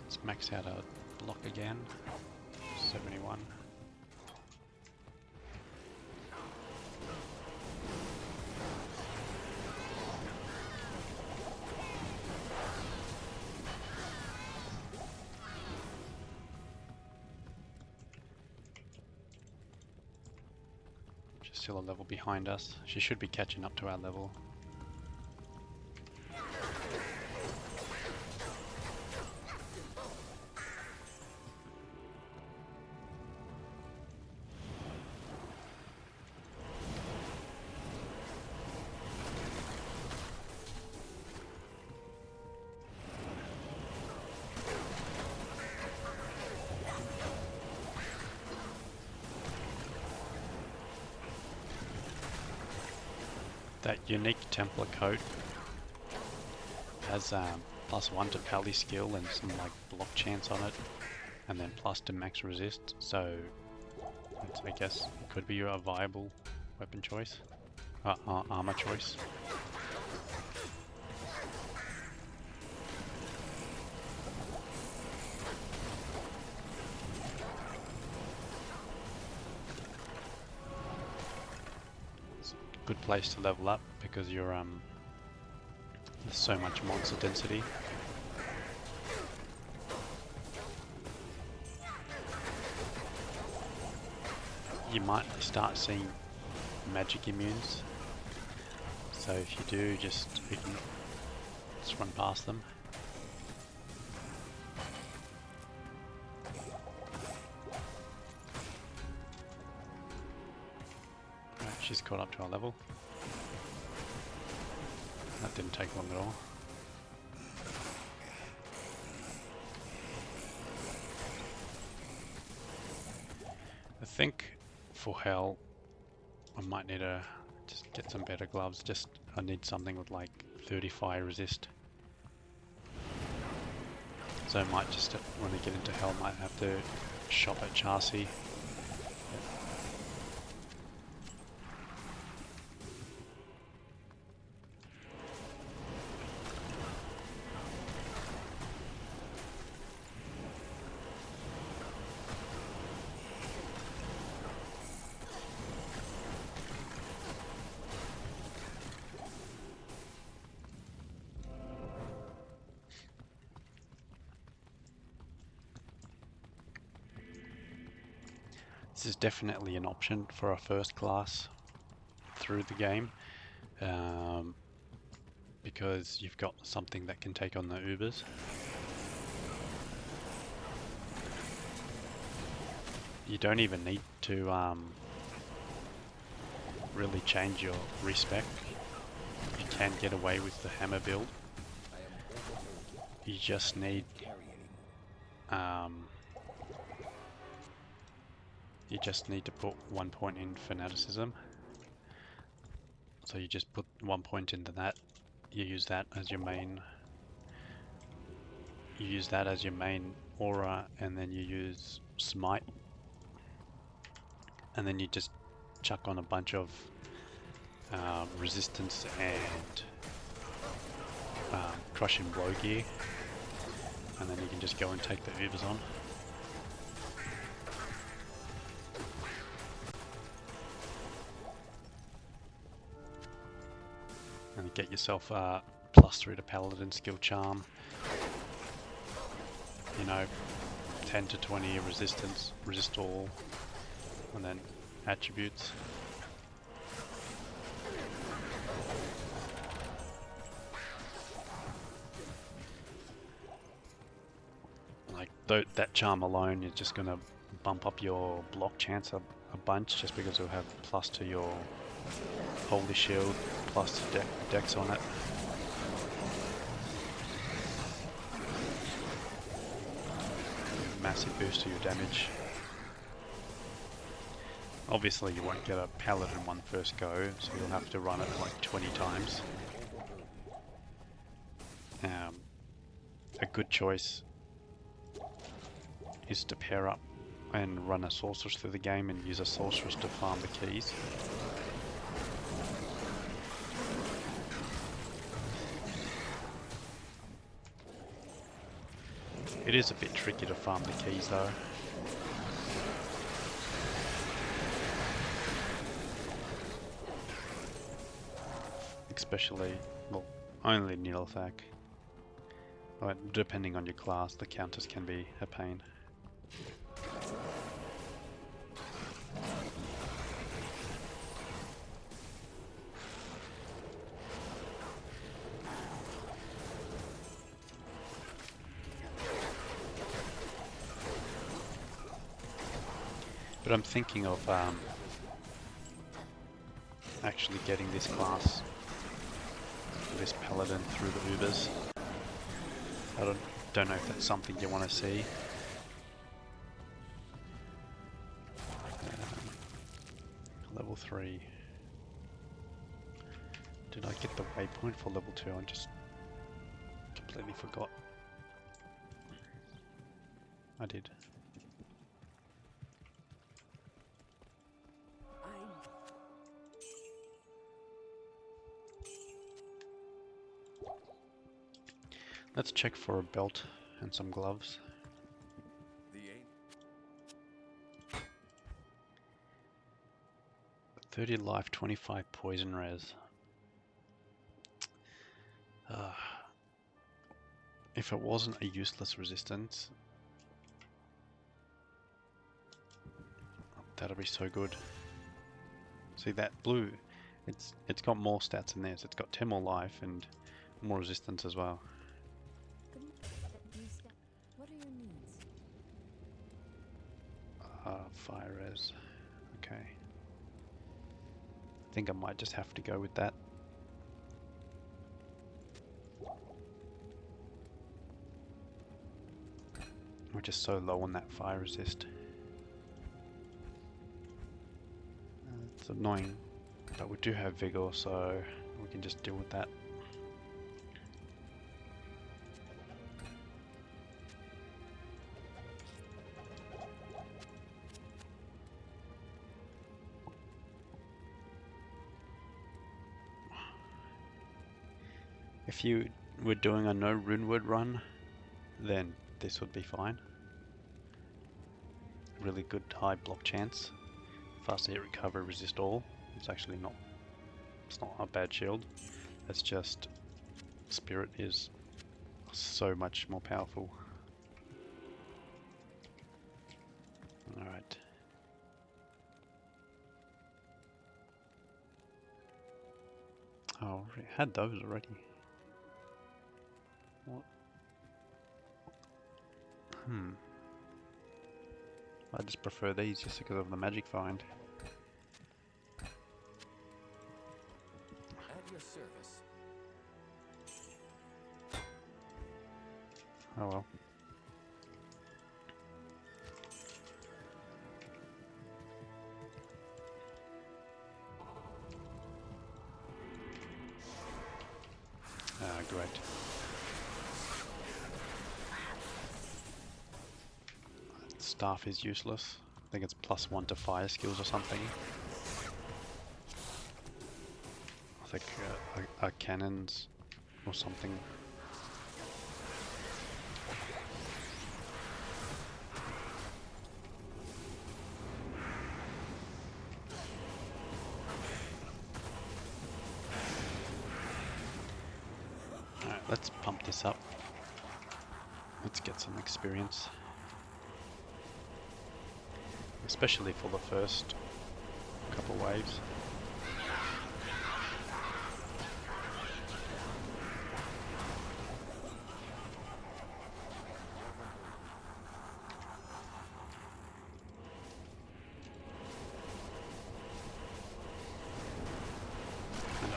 Let's max out a block again. 71. She's still a level behind us. She should be catching up to our level. That unique Templar coat has +1 to pally skill and some like block chance on it, and then plus to max resist, so I guess it could be a viable weapon choice, armor choice. Good place to level up because you're there's so much monster density. You might start seeing magic immunes, so if you do, you can just run past them. She's caught up to our level. That didn't take long at all. I think for hell I might need to just get some better gloves. I need something with like 30 fire resist. So I might just, when I get into hell, might have to shop at Chassis. This is definitely an option for a first class through the game, because you've got something that can take on the Ubers. You don't even need to really change your respec. You can get away with the hammer build. You just need to put 1 point in fanaticism. So you just put 1 point into that. You use that as your main. You use that as your main aura, and then you use smite, and then you just chuck on a bunch of resistance and crushing blow gear, and then you can just go and take the Ubers on. And get yourself +3 to Paladin skill charm. You know, 10 to 20 resistance, resist all, and then attributes. Like that charm alone is just gonna bump up your block chance a bunch, just because it'll have +to your Holy Shield plus Dex on it. Massive boost to your damage. Obviously you won't get a Paladin one first go, so you'll have to run it like 20 times. A good choice is to pair up and run a sorceress through the game and use a sorceress to farm the keys. It is a bit tricky to farm the keys though. Especially, well, only Nilithak. But depending on your class, the counters can be a pain. But I'm thinking of actually getting this class, this Paladin, through the Ubers. I don't know if that's something you want to see. Level 3. Did I get the waypoint for level 2? I just completely forgot. I did. Let's check for a belt and some gloves. The 30 life, 25 poison res. If it wasn't a useless resistance, that'll be so good. See that blue? It's got more stats in this. It's got 10 more life and more resistance as well. What are your needs? Fire res. Okay. I think I might just have to go with that. We're just so low on that fire resist. It's annoying, but we do have vigor, so we can just deal with that. If you were doing a no runeward run, then this would be fine. Really good high block chance. Fast hit recovery, resist all. It's actually not, it's not a bad shield. It's just spirit is so much more powerful. Alright. Oh, we had those already. What? I just prefer these just because of the magic find. At your service. Oh well. Great. Staff is useless. I think it's +1 to fire skills or something. I think cannons or something. Alright, let's pump this up. Let's get some experience. Especially for the first couple waves.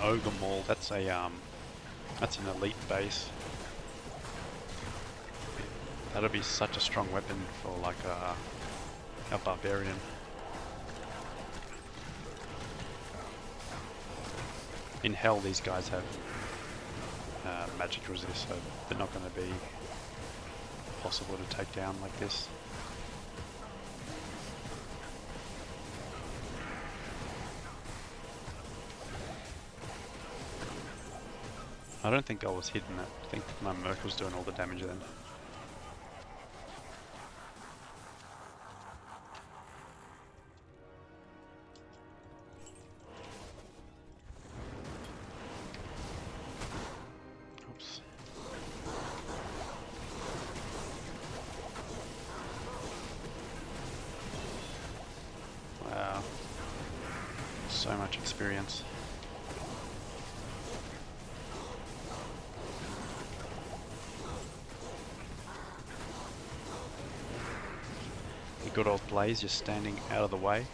ogre maul. That's an elite base. That'll be such a strong weapon for like a barbarian. In hell, these guys have magic resist, so they're not going to be possible to take down like this. I don't think I was hitting it. I think my Merc was doing all the damage then. Oops. Wow. So much experience. Good old Blaze just standing out of the way.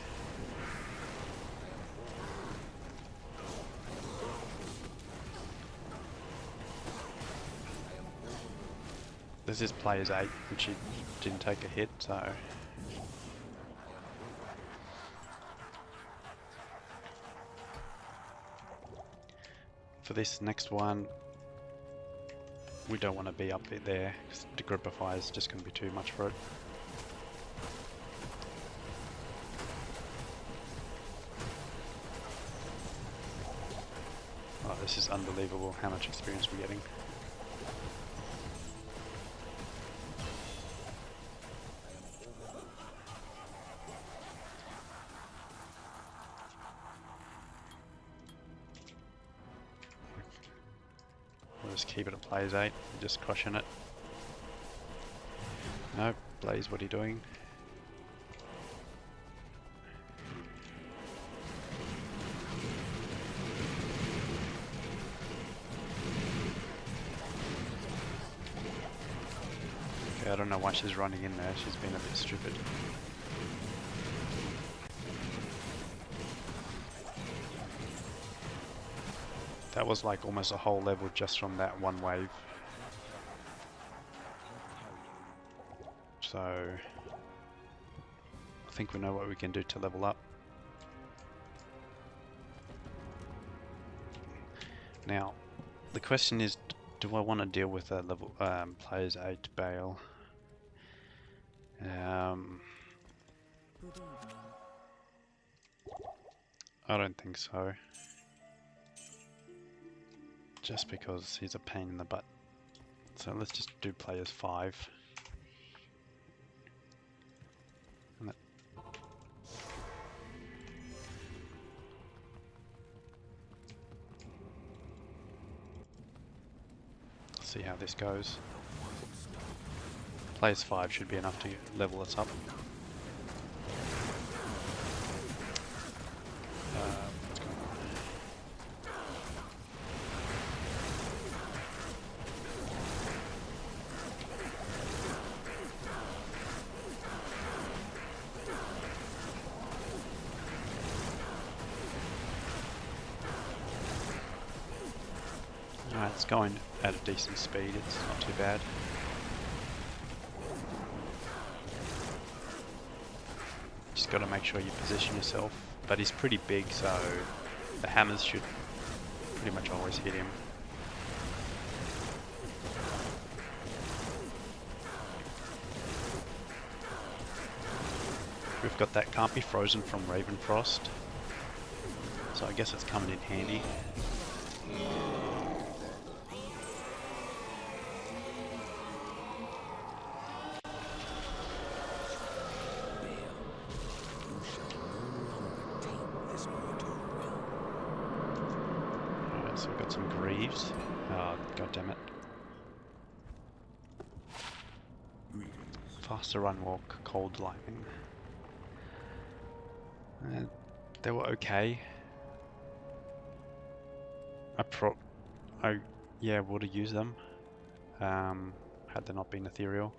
This is player's 8, which he didn't take a hit, so... For this next one, we don't want to be up there, because Degripify is just going to be too much for it. Oh, this is unbelievable how much experience we're getting. We'll just keep it at players 8, just crushing it. Nope, Blaze, what are you doing? I don't know why she's running in there, she's been a bit stupid. That was like almost a whole level just from that one wave. So I think we know what we can do to level up. Now the question is, do I want to deal with a level players 8 Bale? I don't think so. Just because he's a pain in the butt. So let's just do players 5. See how this goes. Players 5 should be enough to level us up. What's going on? Alright, it's going at a decent speed, it's not too bad. Just got to make sure you position yourself, but he's pretty big, so the hammers should pretty much always hit him. We've got that can't be frozen from Ravenfrost, so I guess it's coming in handy. So we've got some Greaves. Oh, god damn it. Faster run walk, cold lightning. They were okay. I would have used them had they not been ethereal.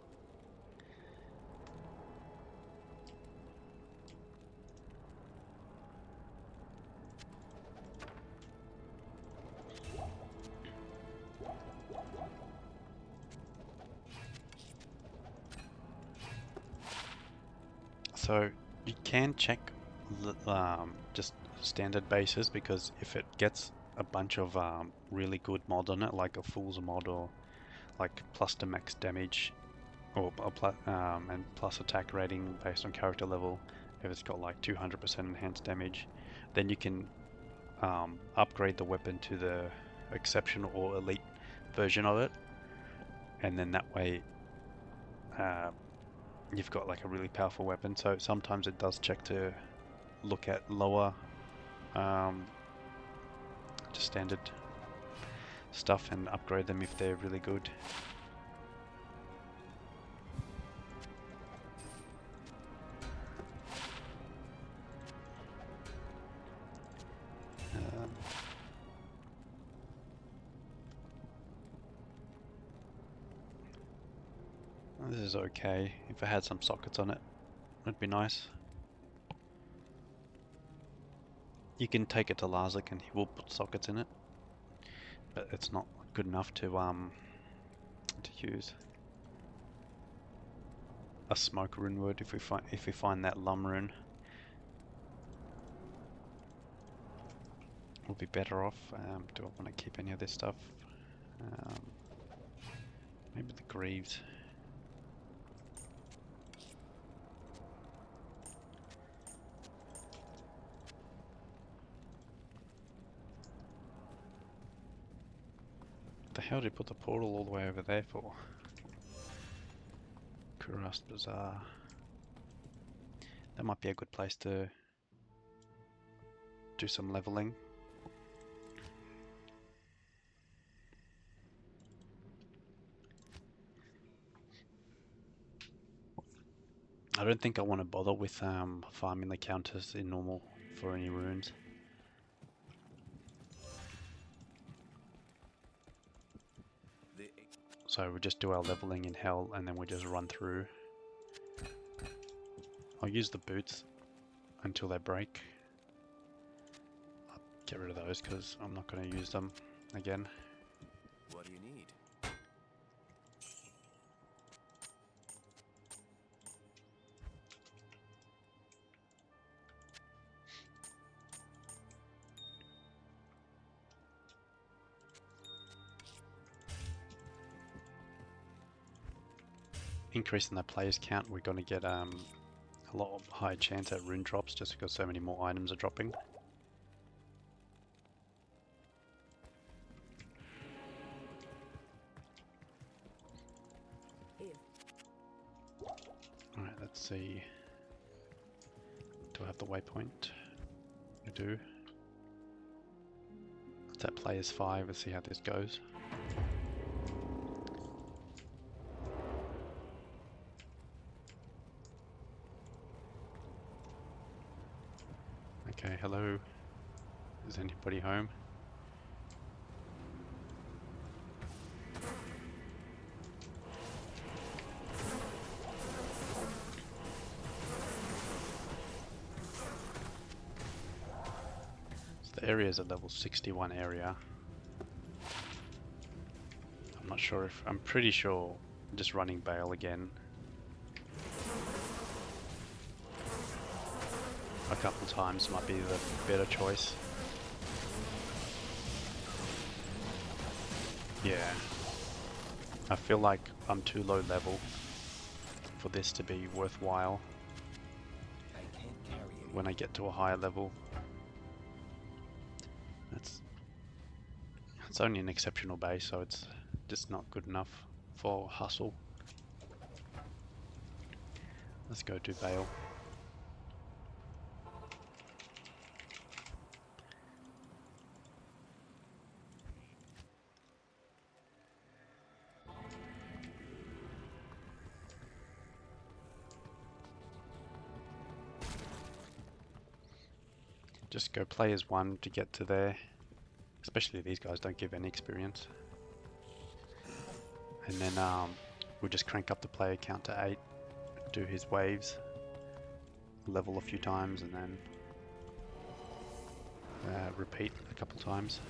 So you can check just standard bases, because if it gets a bunch of really good mod on it, like a Fool's mod or like plus to max damage, or and plus attack rating based on character level, if it's got like 200% enhanced damage, then you can upgrade the weapon to the exceptional or elite version of it, and then that way you've got like a really powerful weapon. So sometimes it does check to look at lower just standard stuff and upgrade them if they're really good. This is okay. If it had some sockets on it, it'd be nice. You can take it to Larzik and he will put sockets in it, but it's not good enough to use. A smoke rune would, if we find that lum rune, we'll be better off. Do I want to keep any of this stuff? Maybe the greaves. What the hell did you put the portal all the way over there for? Kurast Bazaar. That might be a good place to do some leveling. I don't think I want to bother with farming the counters in normal for any runes. So we just do our leveling in hell and then we just run through. I'll use the boots until they break. I'll get rid of those because I'm not going to use them again. What do you need? Increasing the players count, we're going to get a lot of higher chance at rune drops just because so many more items are dropping. Alright, let's see. Do I have the waypoint? I do. It's at players 5, let's see how this goes. Okay, hello. Is anybody home? So the area is a level 61 area. I'm not sure if... I'm pretty sure just running Bale again. A couple times might be the better choice. Yeah. I feel like I'm too low level for this to be worthwhile when I get to a higher level. It's only an exceptional base, so it's just not good enough for hustle. Let's go do Bale. Just go play as 1 to get to there. Especially these guys don't give any experience. And then we'll just crank up the player count to 8, do his waves, level a few times, and then repeat a couple times.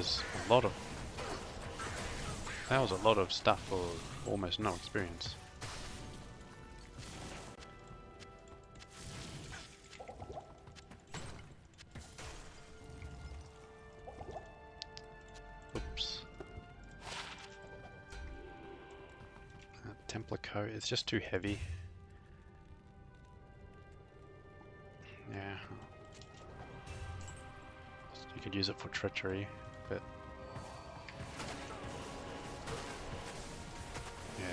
was a lot of stuff for almost no experience. Oops. Templar coat, it's just too heavy. Yeah. You could use it for treachery, but yeah.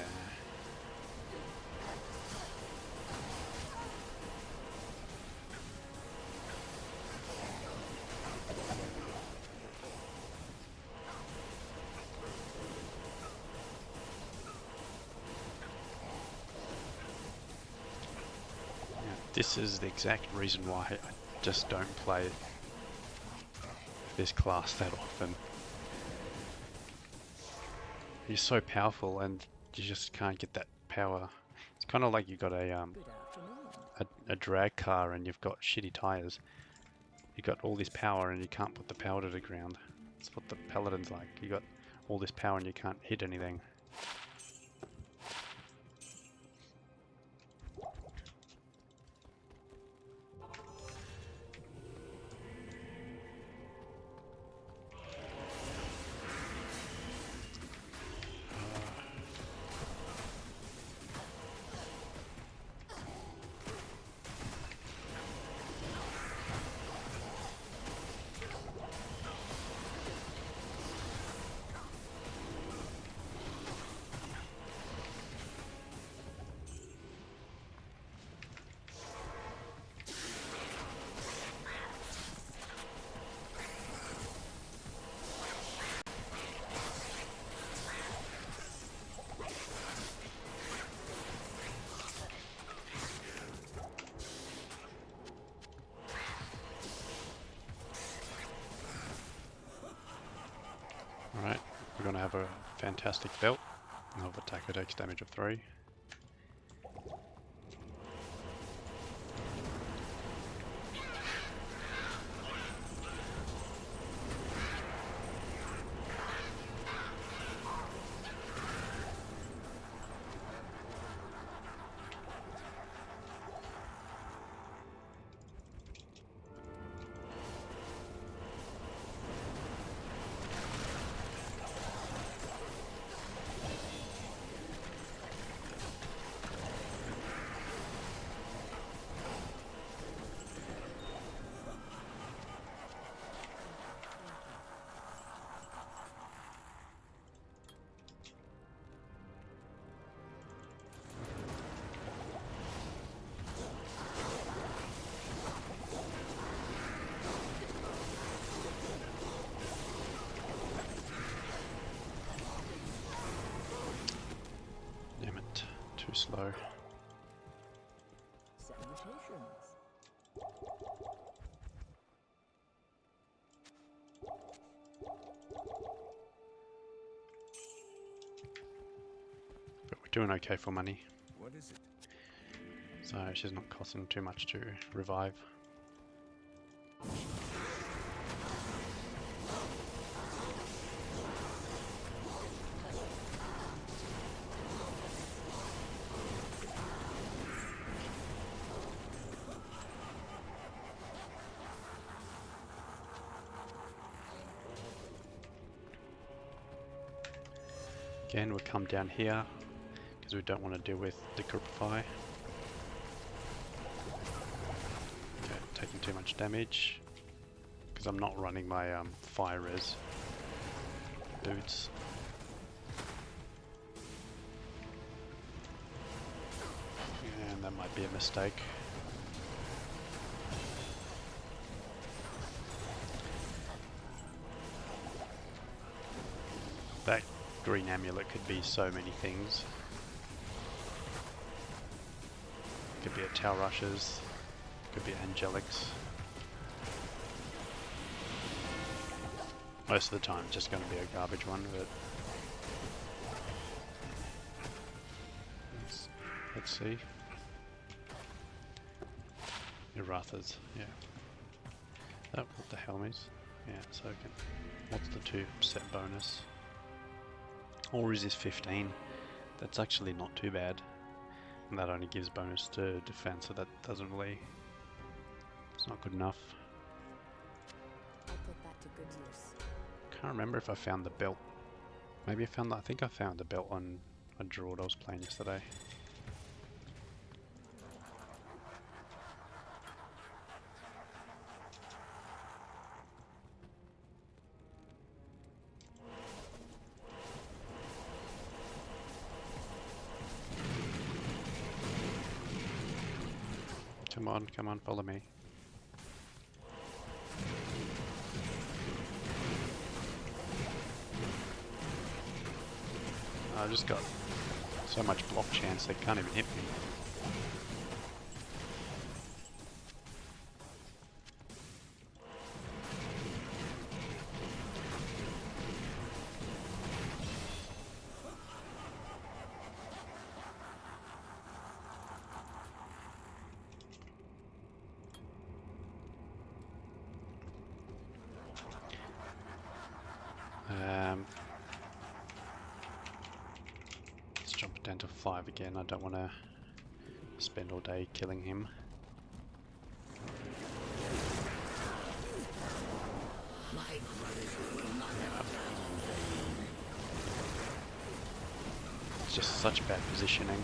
This is the exact reason why I just don't play this class that often. You're so powerful and you just can't get that power. It's kind of like you've got a drag car and you've got shitty tires. You've got all this power and you can't put the power to the ground. That's what the Paladin's like. You got all this power and you can't hit anything. Alright, we're going to have a fantastic belt of attacker takes damage of 3. Damn it, too slow. But we're doing okay for money. What is it? So she's not costing too much to revive. Again, we'll come down here because we don't want to deal with Decryptify. Okay, taking too much damage because I'm not running my fire res boots. And that might be a mistake. That green amulet could be so many things. Could be a Tau Rushes, could be Angelics. Most of the time it's just going to be a garbage one, but let's see. Irathas, yeah. Oh, what the hell is? Yeah, so we can, what's the 2% bonus? Or resist 15. That's actually not too bad. And that only gives bonus to defense, so that doesn't really, it's not good enough. I'll put that to good use. Can't remember if I found the belt. Maybe I found that, I think I found the belt on a draw I was playing yesterday. Come on, follow me. I just got so much block chance they can't even hit me. Let's jump it down to 5 again. I don't want to spend all day killing him. It's just such bad positioning.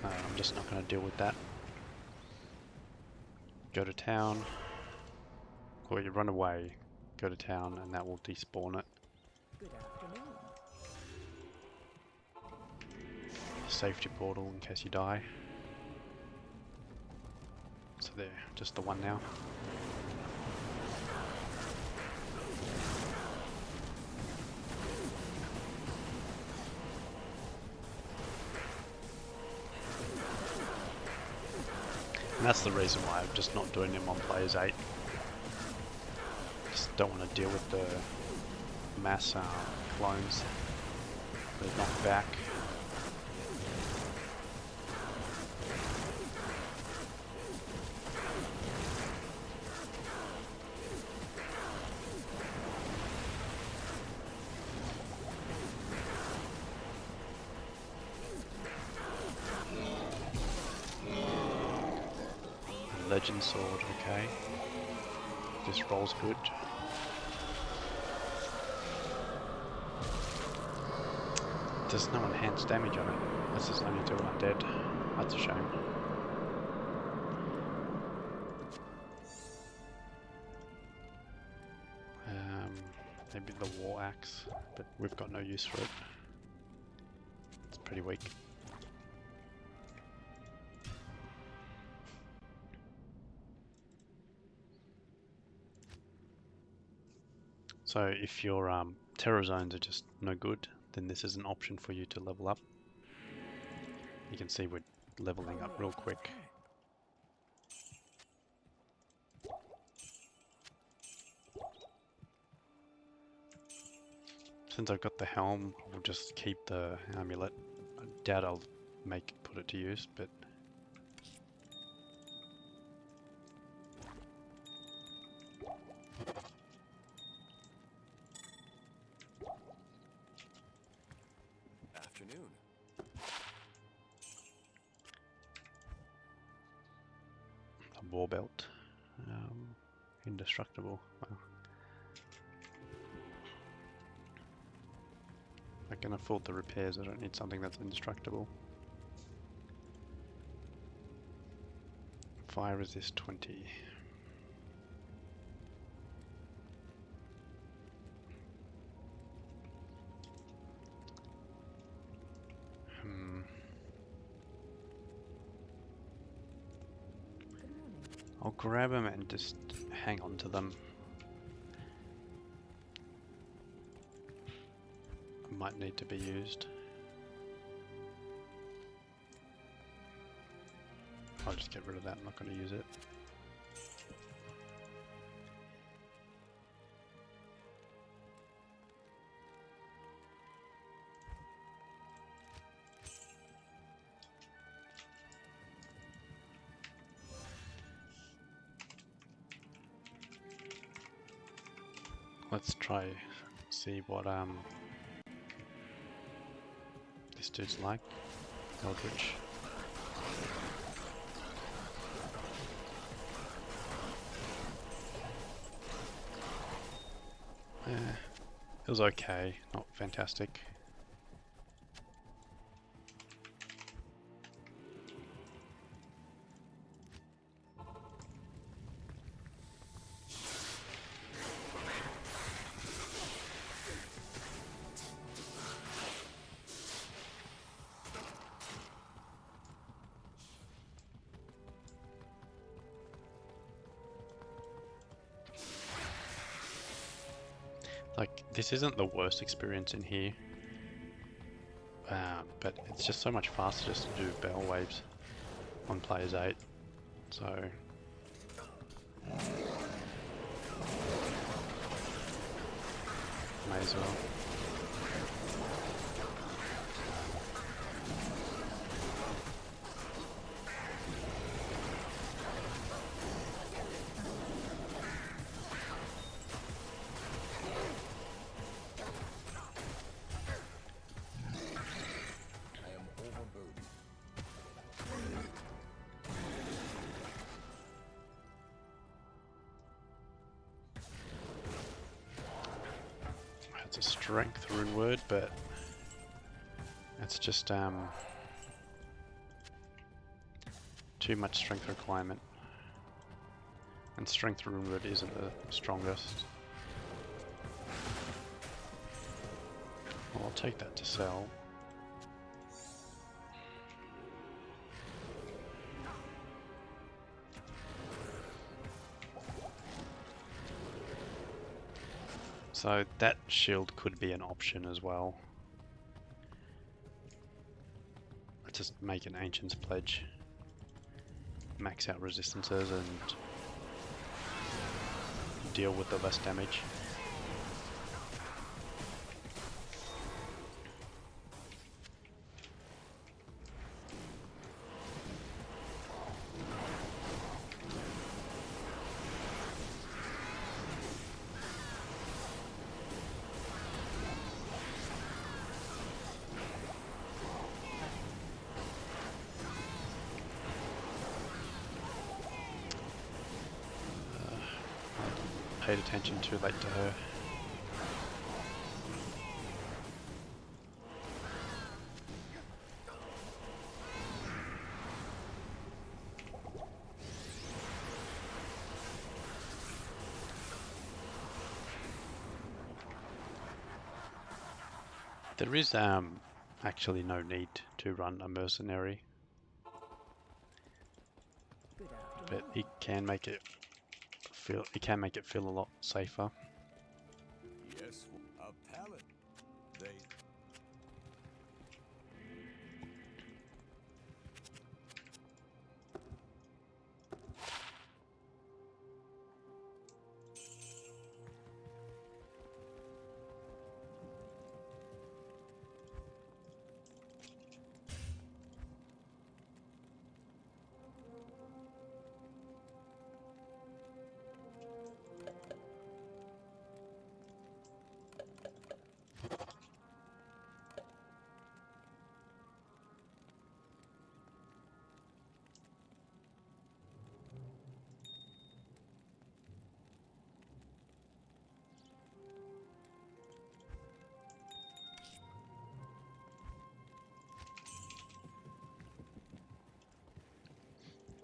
I'm just not going to deal with that. Go to town, or you run away, go to town, and that will despawn it. Good afternoon. Safety portal in case you die. So there, just the one now. And that's the reason why I'm just not doing him on players 8. Just don't want to deal with the mass clones. They're knocked back. Legend sword, okay. This rolls good. There's no enhanced damage on it. This is only to undead. That's a shame. Maybe the war axe, but we've got no use for it. It's pretty weak. So if your terror zones are just no good, then this is an option for you to level up. You can see we're leveling up real quick. Since I've got the helm, I'll just keep the amulet. I doubt I'll put it to use, but Afternoon. a war belt. Indestructible. Wow. I can afford the repairs, I don't need something that's indestructible. Fire resist 20. Good morning. I'll grab them and just hang on to them. Might need to be used. I'll just get rid of that, I'm not going to use it. let's try see what this dude's like. Eldritch. Yeah, it was okay, not fantastic. Like, this isn't the worst experience in here, but it's just so much faster just to do bell waves on players 8, so may as well. It's a strength rune word, but it's just too much strength requirement, and strength rune word isn't the strongest. Well, I'll take that to sell. So that shield could be an option as well. Let's just make an Ancient's Pledge. Max out resistances and deal with the less damage. Paid attention too late to her. There is actually no need to run a mercenary, but it can make it feel a lot safer. Yes, a Paladin. They...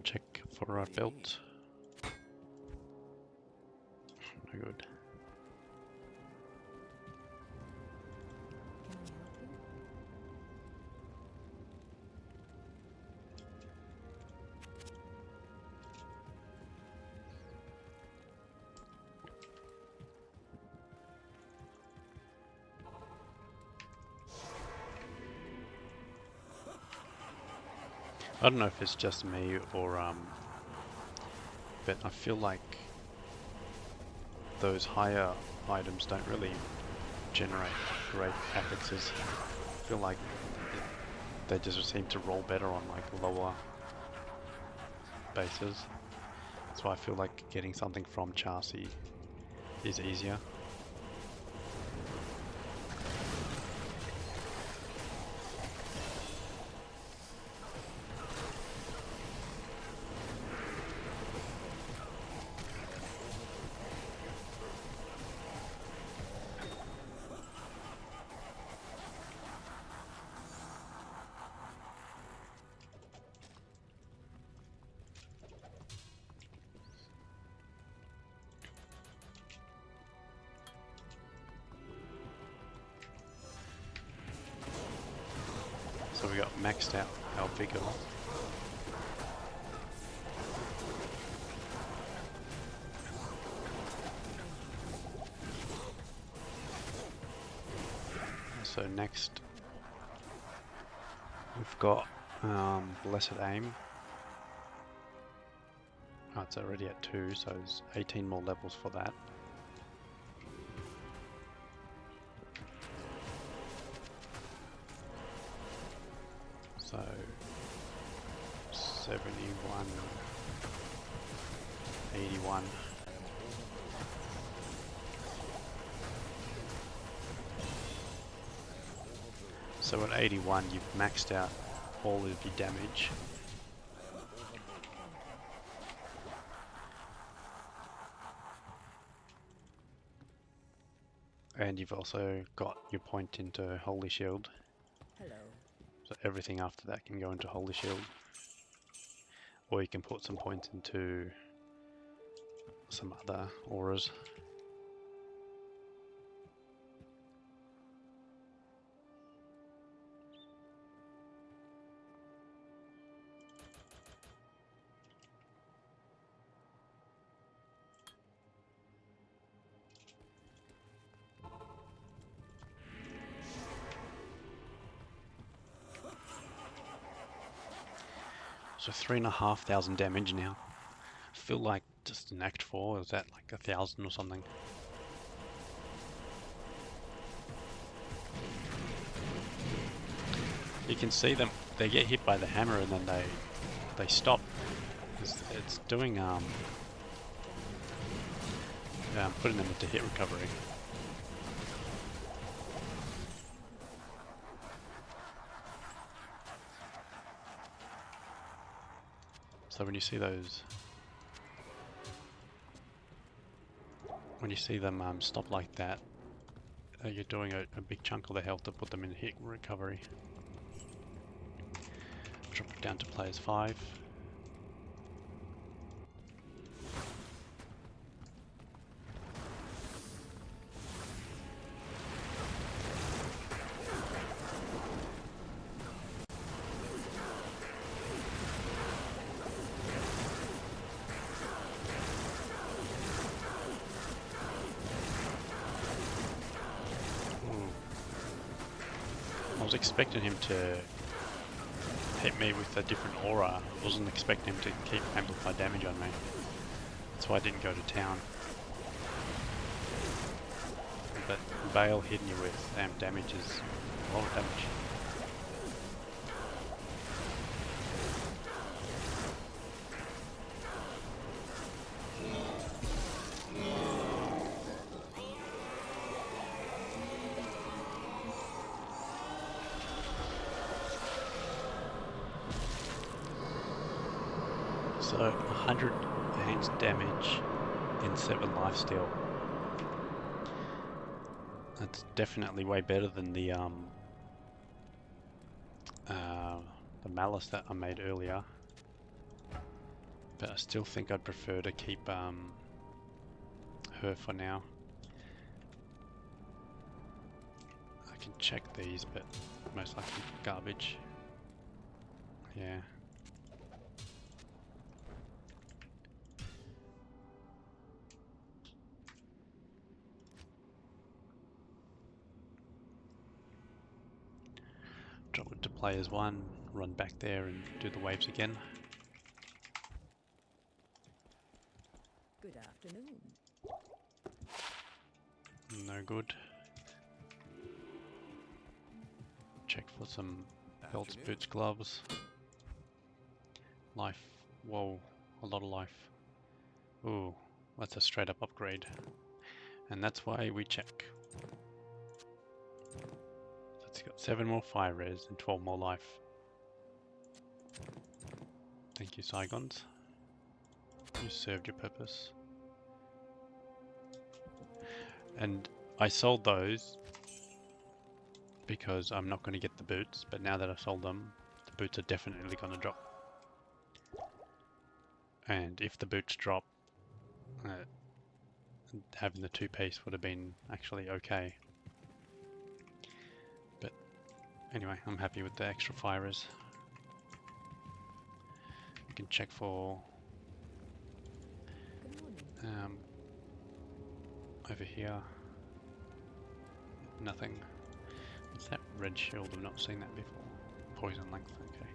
Check for a belt. No good. Can I help you? I don't know if it's just me or but I feel like those higher items don't really generate great affixes. I feel like they just seem to roll better on like lower bases. So I feel like getting something from chassis is easier. So we got maxed out our vigor. So next we've got Blessed Aim. Oh, it's already at 2, so there's 18 more levels for that. So 71, 81. So at 81 you've maxed out all of your damage. And you've also got your point into Holy Shield. Hello. So everything after that can go into Holy Shield. Or you can put some points into some other auras. So 3,500 damage now. I feel like just in Act 4, is that like 1,000 or something? You can see them, they get hit by the hammer and then they stop. It's doing putting them into hit recovery. So when you see those, when you see them stop like that, you're doing a big chunk of the health to put them in hit recovery. Drop it down to players 5. I was expecting him to hit me with a different aura. I wasn't expecting him to keep amplified damage on me. That's why I didn't go to town. But Bale hitting you with amp damage is a lot of damage. So 100 enhanced damage in 7 lifesteal. That's definitely way better than the malice that I made earlier. But I still think I'd prefer to keep her for now. I can check these, but most likely garbage. Yeah. Drop it to players 1, run back there and do the waves again. Good afternoon. No good. Check for some belts, boots, gloves. Life. Whoa, a lot of life. Ooh, that's a straight up upgrade. And that's why we check. So it's got 7 more fire res and 12 more life. Thank you, Saigons. You served your purpose. And I sold those because I'm not going to get the boots, but now that I've sold them, the boots are definitely going to drop. And if the boots drop, having the 2-piece would have been actually okay. But Anyway, I'm happy with the extra firers. We can check for Good morning. over here. Nothing. What's that red shield? I've not seen that before. Poison length, okay.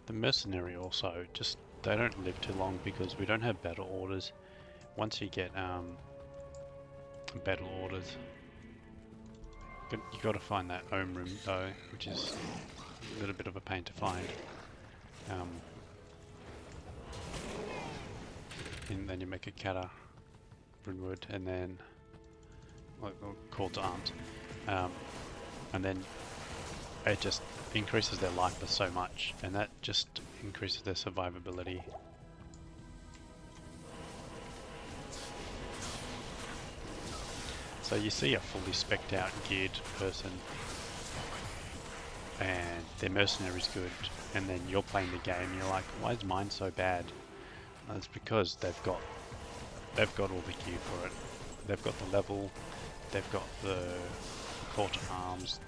The mercenary also, just they don't live too long because we don't have battle orders. Once you get battle orders, you got to find that home room though, which is a little bit of a pain to find. And then you make a kata, Brunwood, and then call to arms, and then it just increases their life by so much, and that just increases their survivability. So you see a fully spec'd out geared person and their mercenary's good, and then you're playing the game and you're like, why is mine so bad? Well, it's because they've got all the gear for it. They've got the level, they've got the call to arms,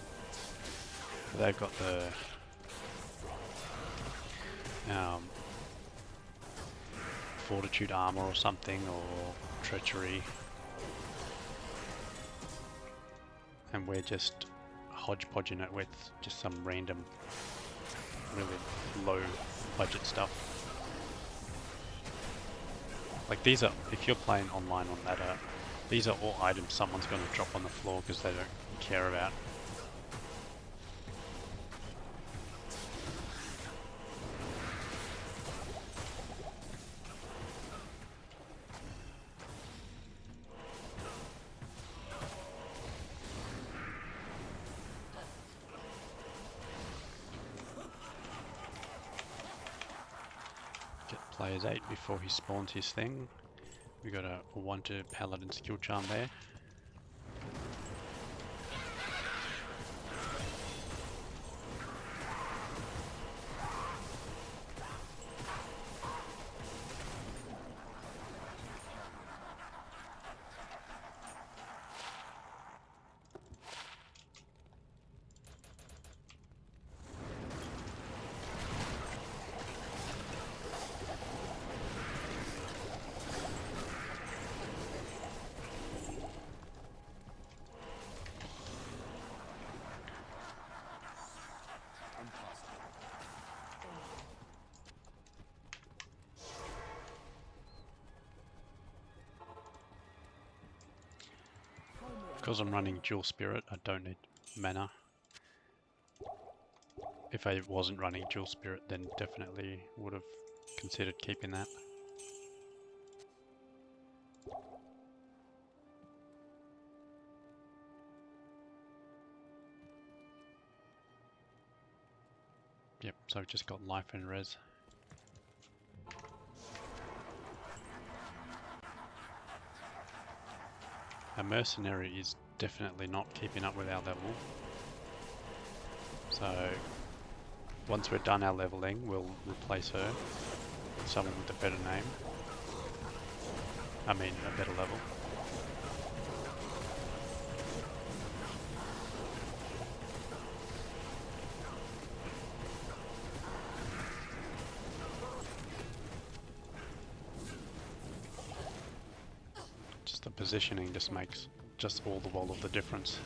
they've got the fortitude armor or something, or treachery, and we're just hodgepodging it with just some random, really low budget stuff. Like these are, if you're playing online on ladder, these are all items someone's going to drop on the floor because they don't care about. Players 8 before he spawns his thing. We got a 1-to Paladin skill charm there. Because I'm running dual spirit, I don't need mana. If I wasn't running dual spirit, then definitely would have considered keeping that. Yep, so I've just got life and res. A mercenary is definitely not keeping up with our level. So once we're done our leveling, we'll replace her with someone with a better name. I mean, a better level. Just the positioning just makes just all the world of the difference.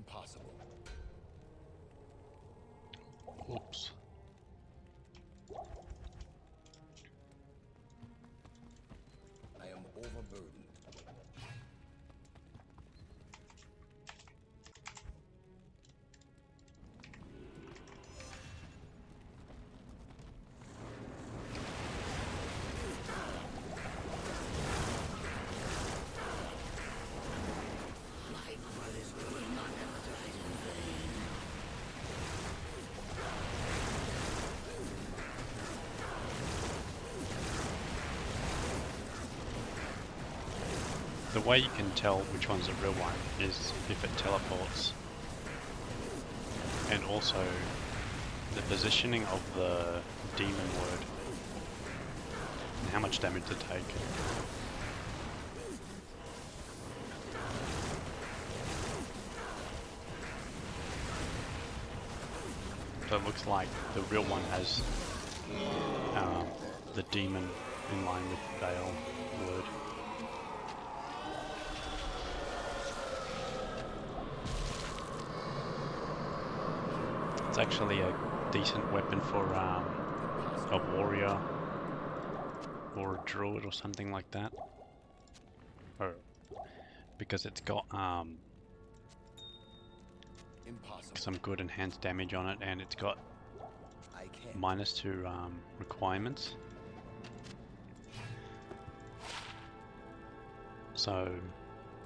Impossible. Oops. I am overburdened. The way you can tell which one's a real one is if it teleports, and also the positioning of the demon word and how much damage to take. So it looks like the real one has the demon in line with Vale word. It's actually a decent weapon for a warrior or a druid or something like that. Or because it's got Impossible. some good enhanced damage on it, and it's got I can't. -2 requirements. So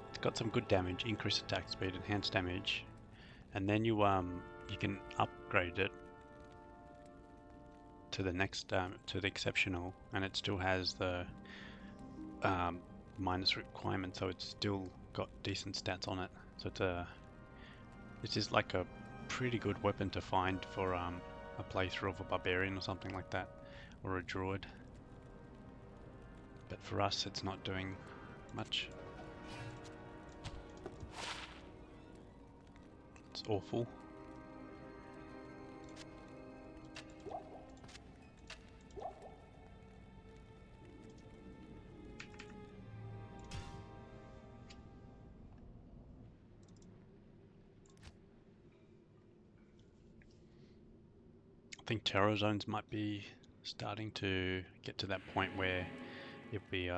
it's got some good damage, increased attack speed, enhanced damage, and then you can upgrade it to the next to the exceptional, and it still has the minus requirement, so it's still got decent stats on it. So this is like a pretty good weapon to find for a playthrough of a barbarian or something like that, or a druid. But for us, it's not doing much. It's awful. I think terror zones might be starting to get to that point where it'd be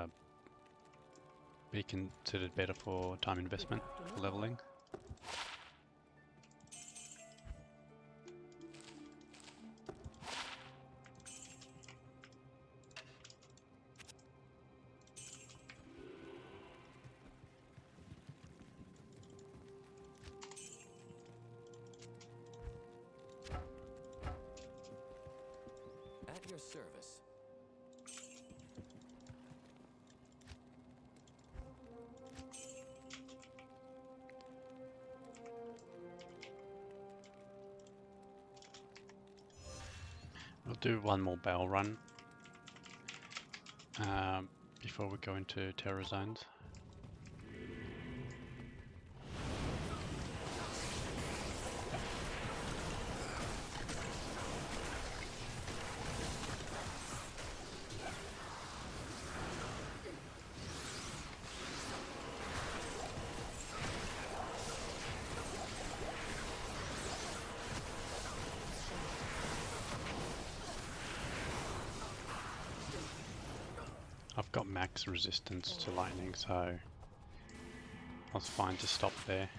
considered better for time investment for leveling. At your service. We'll do one more battle run before we go into terror zones. I've got max resistance to lightning, so I was fine to stop there.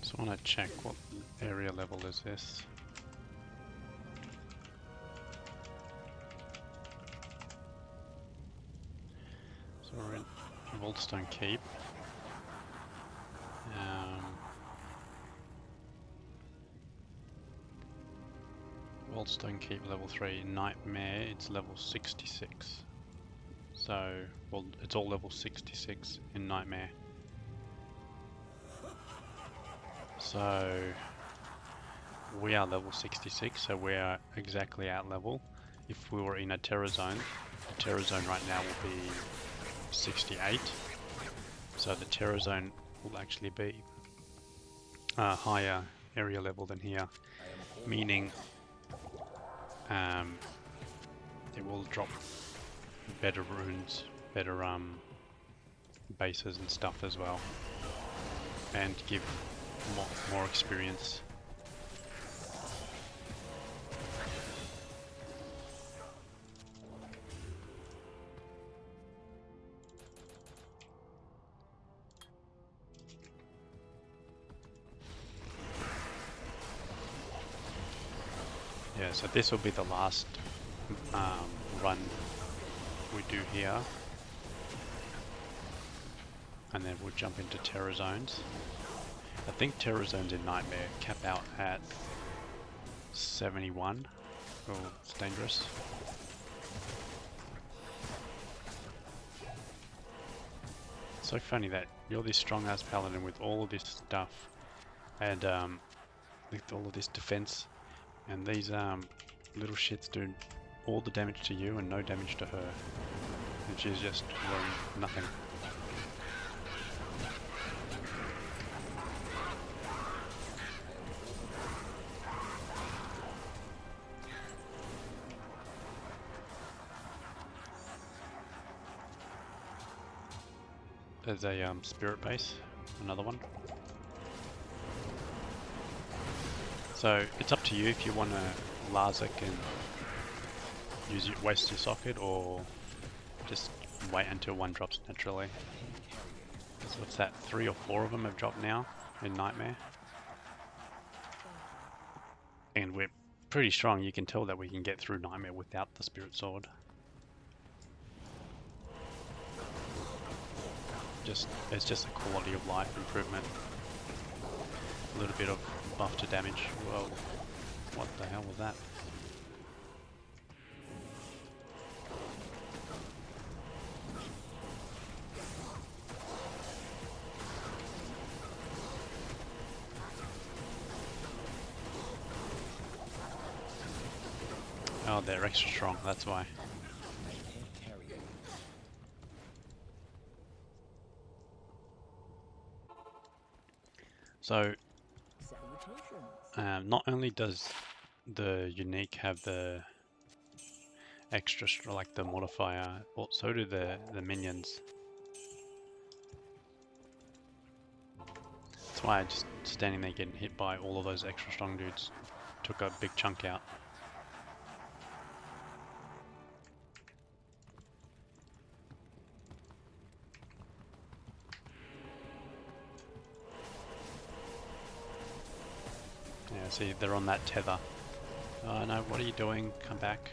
So I want to check what area level is this. Wallstone Keep. Wallstone Keep level 3. Nightmare, it's level 66. So, well, it's all level 66 in Nightmare. So, we are level 66, so we are exactly at level. If we were in a Terror Zone, the Terror Zone right now will be 68. So the Terror Zone will actually be a higher area level than here, meaning it will drop better runes, better bases and stuff as well, and give more experience. Yeah, so this will be the last run we do here, and then we'll jump into Terror Zones. I think Terror Zones in Nightmare cap out at 71. Oh, it's dangerous. So funny that you're this strong ass paladin with all of this stuff, and with all of this defense, and these little shits do all the damage to you and no damage to her, and she's just doing nothing. There's a spirit base, another one. So it's up to you if you want to Larzik and waste your socket, or just wait until one drops naturally. So what's that? 3 or 4 of them have dropped now in Nightmare, and we're pretty strong. You can tell that we can get through Nightmare without the Spirit Sword. It's just a quality of life improvement. A little bit of buff to damage. Whoa, what the hell was that? Oh, they're extra strong, that's why. So, not only does the unique have the extra, like the modifier, but so do the minions. That's why I just standing there getting hit by all of those extra strong dudes took a big chunk out. Yeah, see, they're on that tether. Oh no, what are you doing? Come back.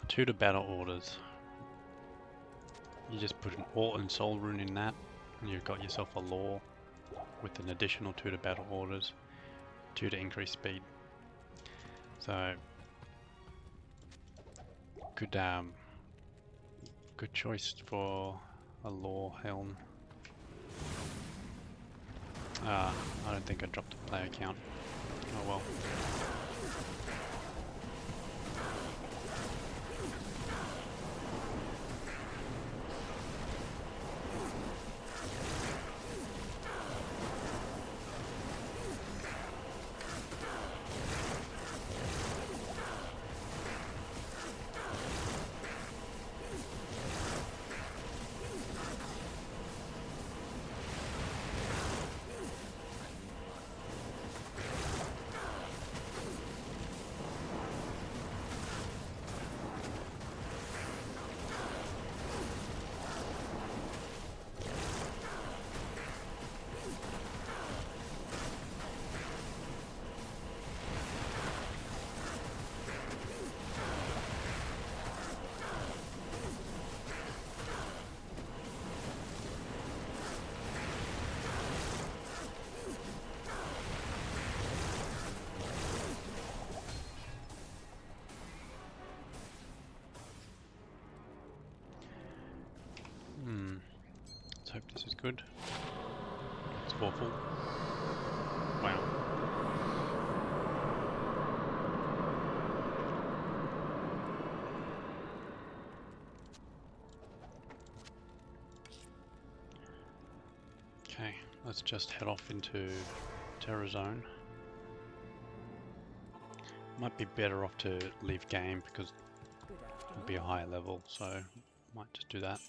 Two to battle orders. You just put an Alt and Soul rune in that, and you've got yourself a law with an additional 2 to battle orders, 2 to increase speed. So good good choice for a lore helm. I don't think I dropped the player count. Oh well. Let's hope this is good. It's awful. Wow. Okay, let's just head off into Terror Zone. Might be better off to leave game because it'll be a higher level, so might just do that.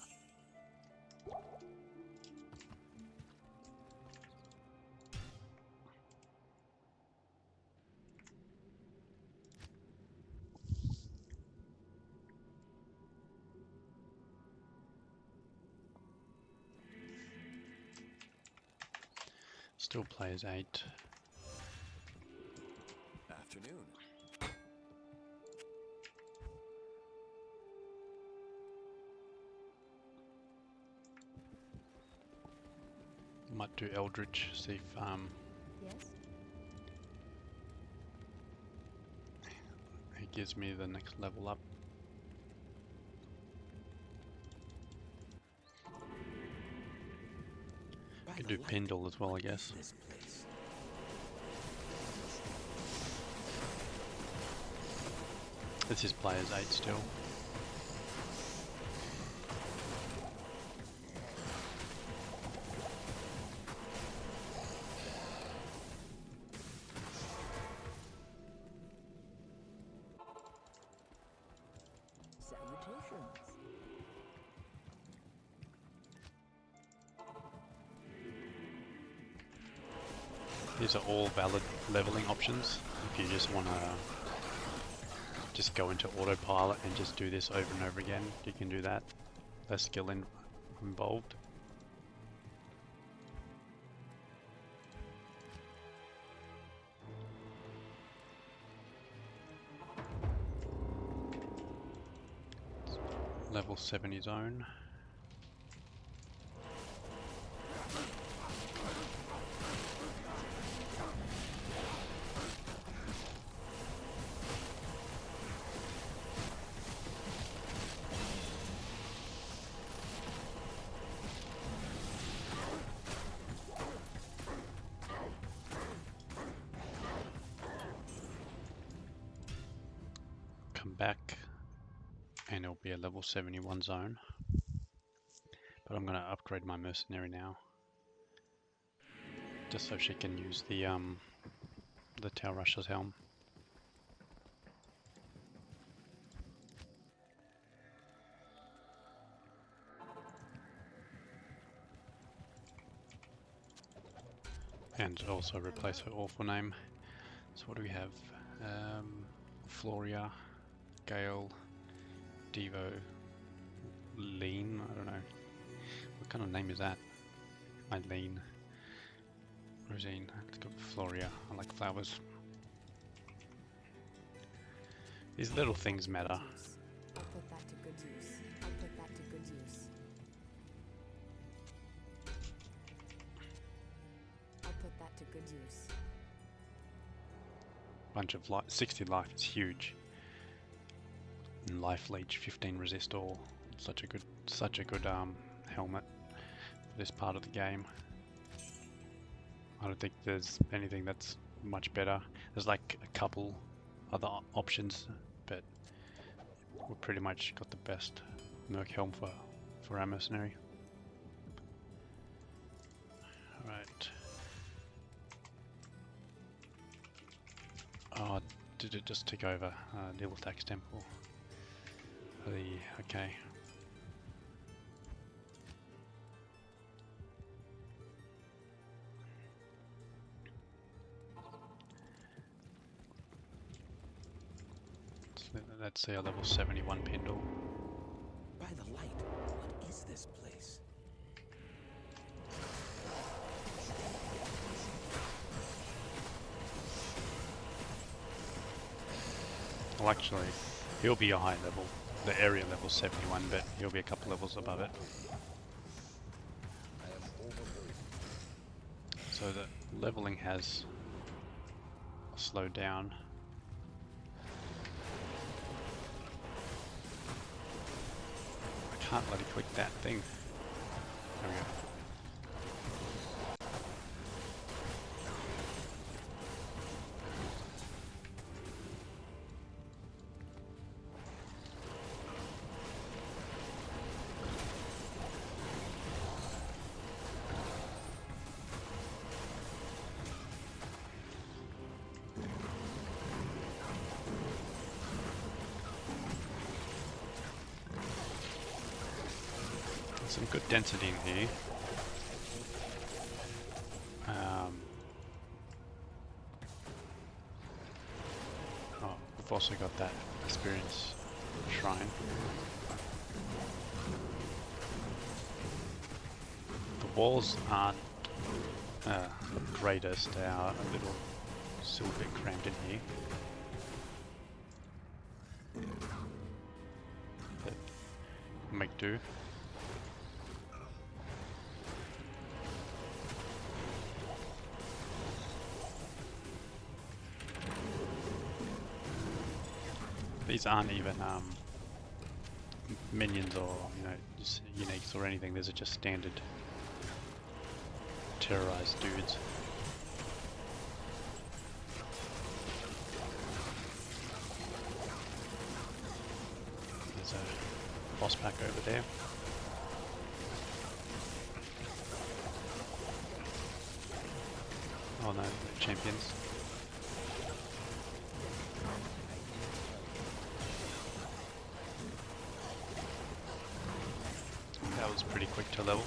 Still plays 8. Afternoon. Might do Eldritch, see if Yes? he gives me the next level up. Could do Pendle as well, I guess. This place. This is players 8 still. Salutations. These are all valid leveling options. If you just want to just go into autopilot and just do this over and over again, you can do that. Less skill involved. Level 70 zone. Come back and it'll be a level 71 zone. But I'm going to upgrade my mercenary now, just so she can use the Tail Rusher's helm. And also replace her awful name. So what do we have? Floria, Gale, Devo, Lean, I don't know. What kind of name is that? Eileen, Rosine, let's go with Floria. I like flowers. These little things matter. I'll put that to good use. I'll put that to good use. I'll put that to good use. Bunch of life, 60 life is huge. And life leech, 15 resist all. Such a good helmet for this part of the game. I don't think there's anything that's much better. There's like a couple other options, but we've pretty much got the best merc helm for our mercenary. Alright. Oh, did it just take over? Niltax Temple. Okay. So that's our level 71 Pindle. By the light, what is this place? Well, actually, he'll be a high level. The area level 71, but he'll be a couple levels above it. I am overburdened. So the leveling has slowed down. I can't bloody click that thing. There we go. Some good density in here. Oh, we've also got that experience shrine. The walls aren't greatest, they are a little still a bit crammed in here. But make do. These aren't even minions or just uniques or anything. These are just standard terrorized dudes. There's a boss pack over there. Oh no, champions. That was pretty quick to level.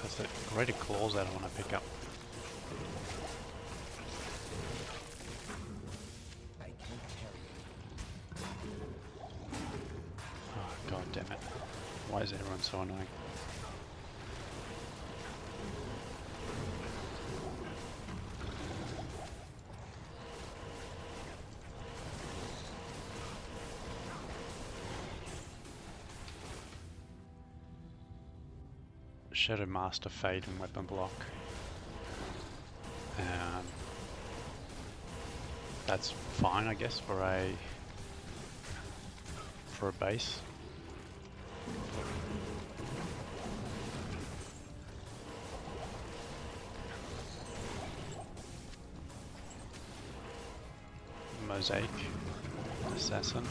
That's the greater claws that I want to pick up. I can't carry it. Oh god damn it. Why is everyone so annoying? Shadow Master Fade and Weapon Block. That's fine, I guess, for a base. Mosaic Assassin.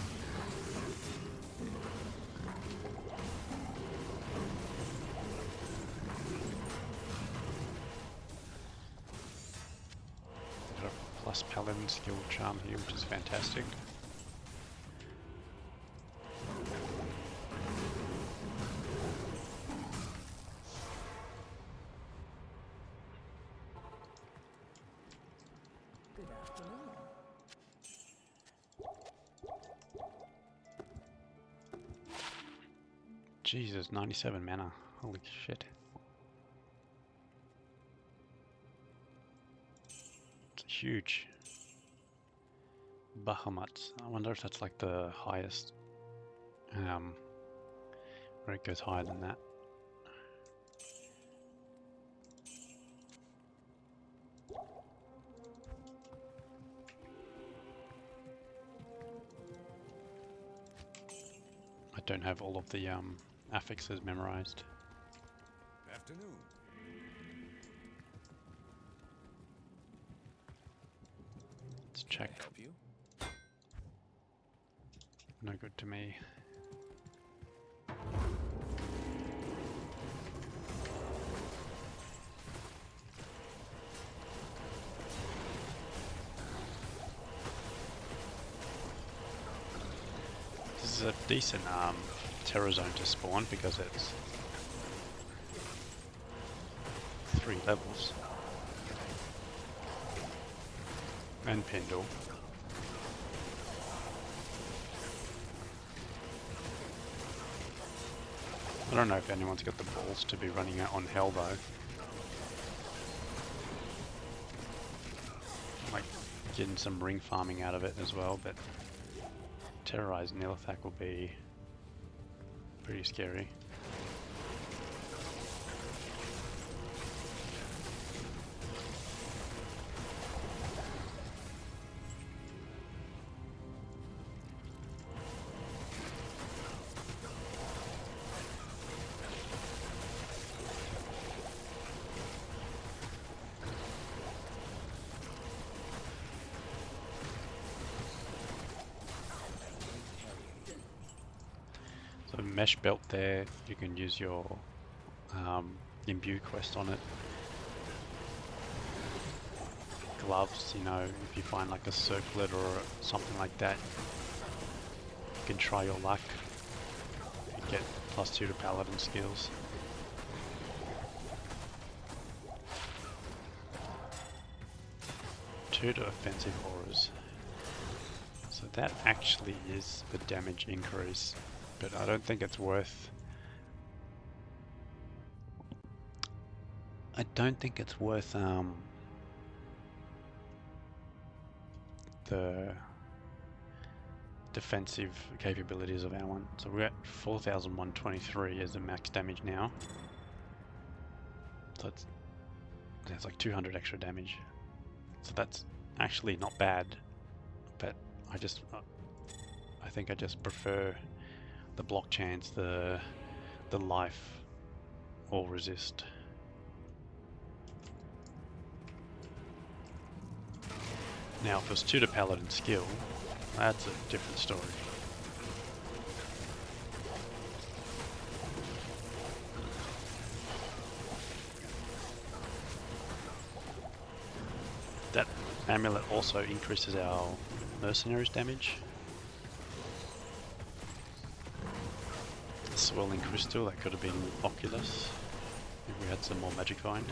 Plus Paladin skill charm here, which is fantastic. Good afternoon. Jesus, 97 mana. Holy shit. huge. Bahamut. I wonder if that's like the highest, where it goes higher than that. I don't have all of the affixes memorized. Afternoon. Let's Can I check. help you? No good to me. This is a decent terror zone to spawn because it's 3 levels. And Pendle. I don't know if anyone's got the balls to be running out on Hell though. Like getting some ring farming out of it as well, but Terrorize Nilithak will be pretty scary. So mesh belt there, you can use your imbue quest on it. Gloves, you know, if you find like a circlet or something like that, you can try your luck. You get +2 to Paladin skills. +2 to offensive auras. So that actually is the damage increase, but I don't think it's worth... the defensive capabilities of our one. So we're at 4,123 as the max damage now. So it's like 200 extra damage. So that's actually not bad, but I think I just prefer the block chance, the life or resist. Now if it was 2 to Paladin skill, that's a different story. That amulet also increases our mercenaries damage. Swirling crystal, that could have been Oculus if we had some more magic find.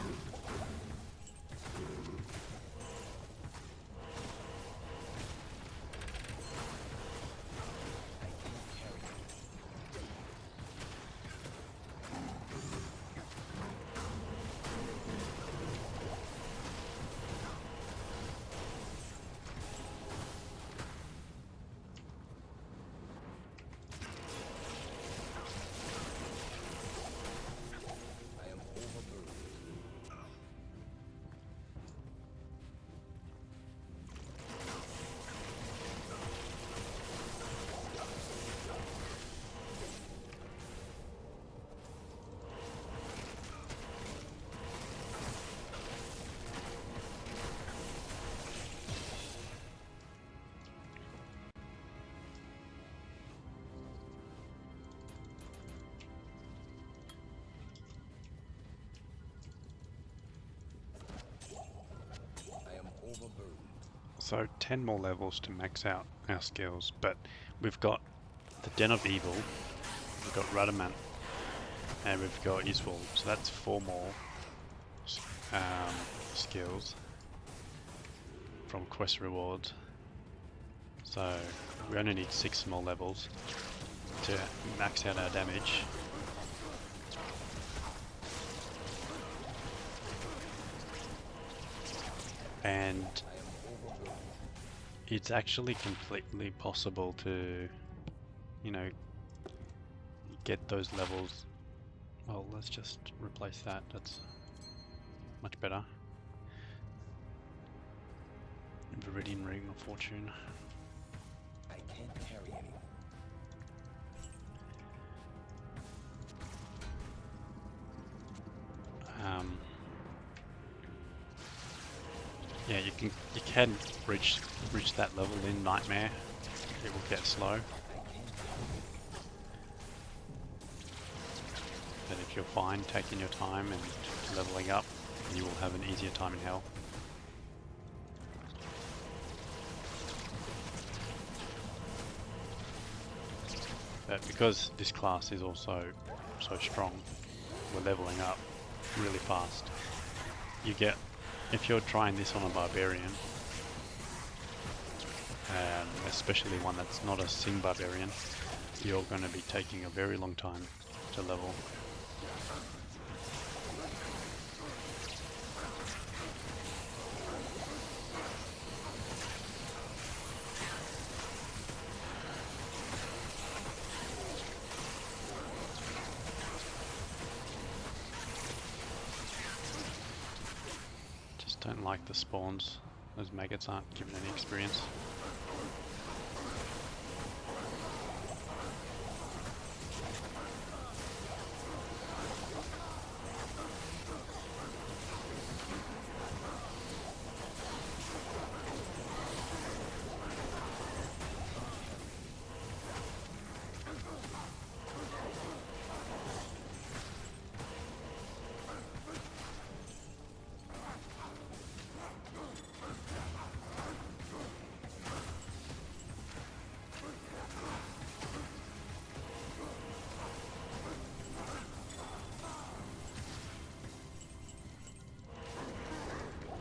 So 10 more levels to max out our skills, but we've got the Den of Evil, we've got Radamant, and we've got Iswal, so that's 4 more skills from quest rewards. So we only need 6 more levels to max out our damage. And it's actually completely possible to, you know, get those levels. Well, let's just replace that. That's much better. Viridian Ring of Fortune. I can't carry anyone. Yeah, you can reach that level in Nightmare. It will get slow. But if you're fine taking your time and leveling up, you will have an easier time in Hell. But because this class is also so strong, we're leveling up really fast. You get, if you're trying this on a Barbarian, especially one that's not a Sing Barbarian, you're going to be taking a very long time to level. Just don't like the spawns. Those maggots aren't giving any experience.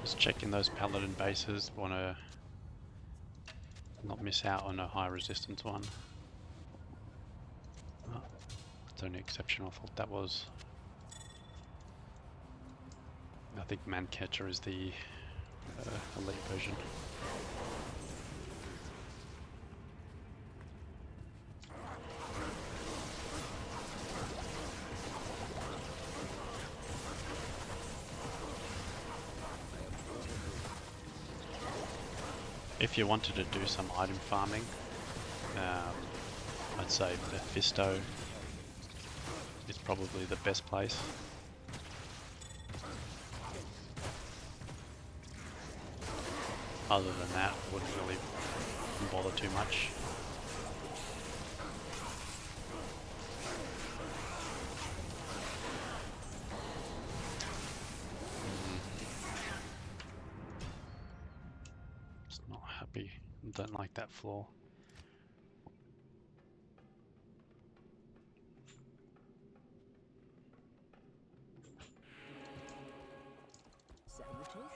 Just checking those Paladin bases, want to not miss out on a high resistance one. Oh, it's only exceptional. I thought that was... I think Mancatcher is the elite version. If you wanted to do some item farming, I'd say Mephisto is probably the best place. Other than that, wouldn't really bother too much. Just not happy. Don't like that floor. Salutations.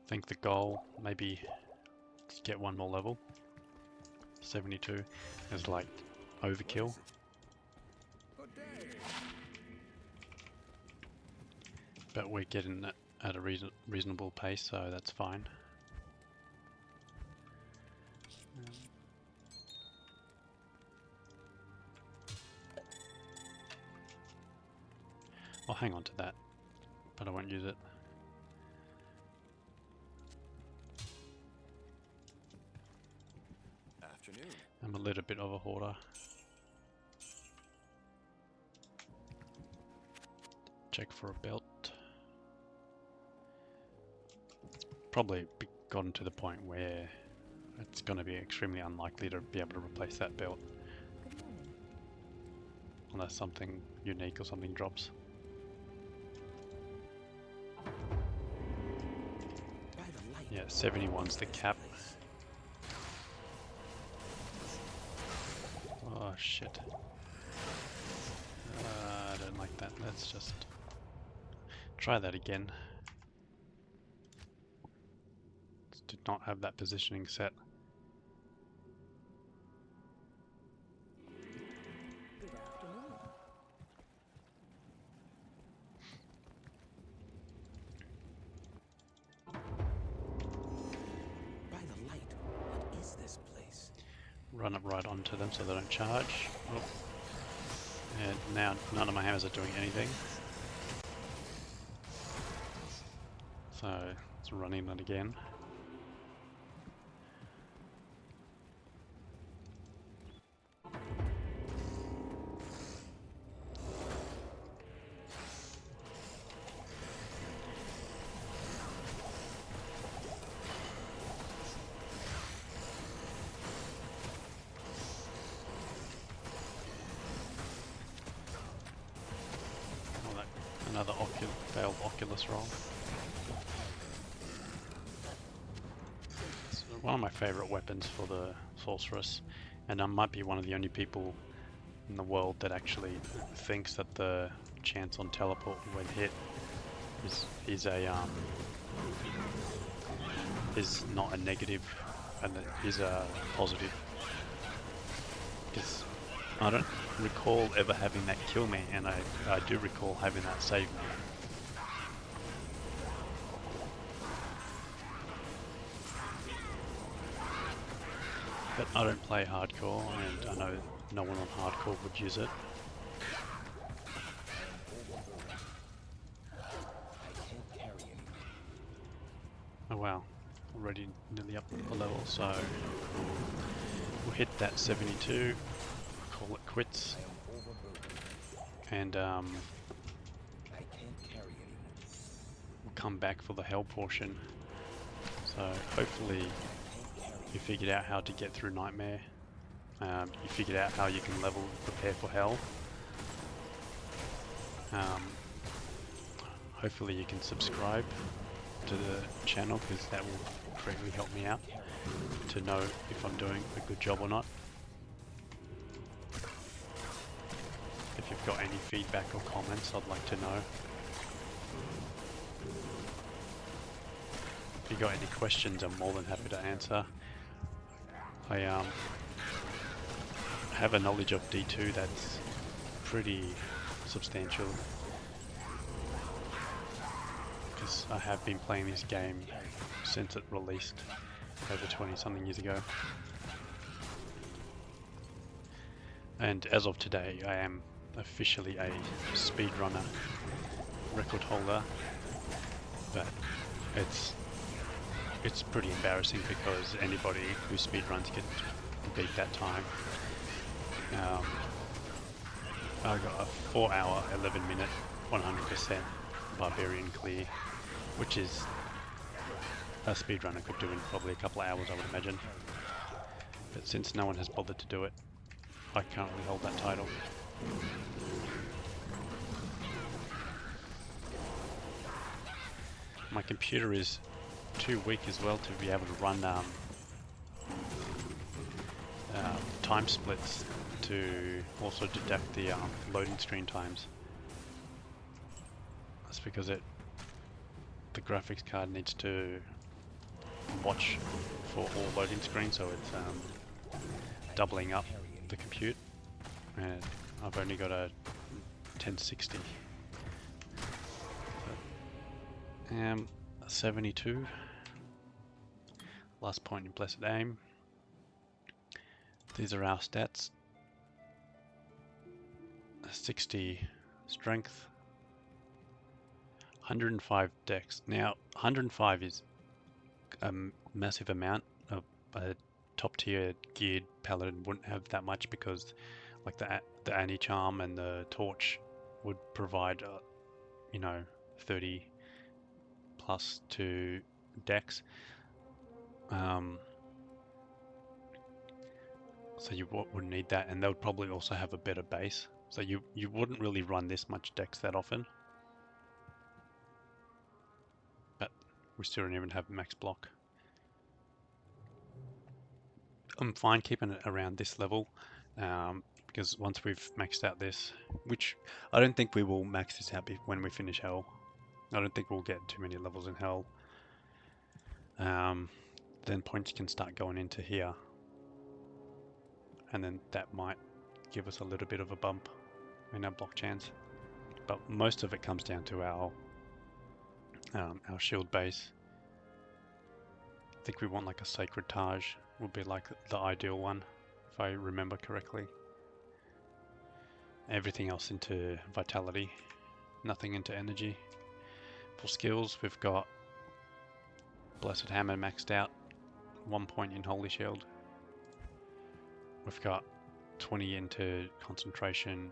I think the goal, maybe to get one more level. 72 is like overkill. But we're getting it at a reasonable pace, so that's fine. I'll hang on to that, but I won't use it. Afternoon. I'm a little bit of a hoarder. Check for a belt. Probably gotten to the point where it's going to be extremely unlikely to be able to replace that belt. Good morning. Unless something unique or something drops. By the light. Yeah, 71's the cap. Oh shit. I don't like that. Let's just try that again. Did not have that positioning set. run it right onto them so they don't charge. Oh. And now none of my hammers are doing anything. So it's running that again. Another failed Oculus roll. It's one of my favorite weapons for the sorceress, and I might be one of the only people in the world that actually thinks that the chance on teleport when hit is not a negative and is a positive. Because I don't recall ever having that kill me, and I do recall having that save me. But I don't play hardcore, and I know no one on hardcore would use it. Oh wow, already nearly up the level, so we'll hit that 72, call it quits, and we'll come back for the hell portion. So hopefully you figured out how to get through Nightmare, you figured out how you can level prepare for hell. Hopefully you can subscribe to the channel, because that will greatly help me out to know if I'm doing a good job or not. If you've got any feedback or comments, I'd like to know. If you've got any questions, I'm more than happy to answer. I have a knowledge of D2 that's pretty substantial, because I have been playing this game since it released over 20 something years ago. And as of today, I am officially a speedrunner record holder, but it's pretty embarrassing because anybody who speedruns can beat that time. I got a 4 hour, 11 minute, 100% barbarian clear, which is a speedrunner could do in probably a couple of hours, I would imagine. But since no one has bothered to do it, I currently hold that title. My computer is too weak as well to be able to run time splits to also deduct the loading screen times. That's because the graphics card needs to watch for all loading screens, so it's doubling up the compute, and I've only got a 1060. 72. Last point in Blessed Aim. These are our stats. 60 strength, 105 dex. Now 105 is a massive amount. Of a top tier geared paladin wouldn't have that much, because like the anti-charm and the torch would provide 30 plus to dex. So you would need that, and they would probably also have a better base. So you wouldn't really run this much dex that often. But we still don't even have max block. I'm fine keeping it around this level, because once we've maxed out this, which I don't think we will max this out when we finish Hell. I don't think we'll get too many levels in Hell. Then points can start going into here, and then that might give us a little bit of a bump in our block chance. But most of it comes down to our shield base. I think we want like a Sacred Taj would be like the ideal one, if if I remember correctly. Everything else into vitality, nothing into energy. For skills, we've got Blessed Hammer maxed out, 1 point in Holy Shield. We've got 20 into concentration,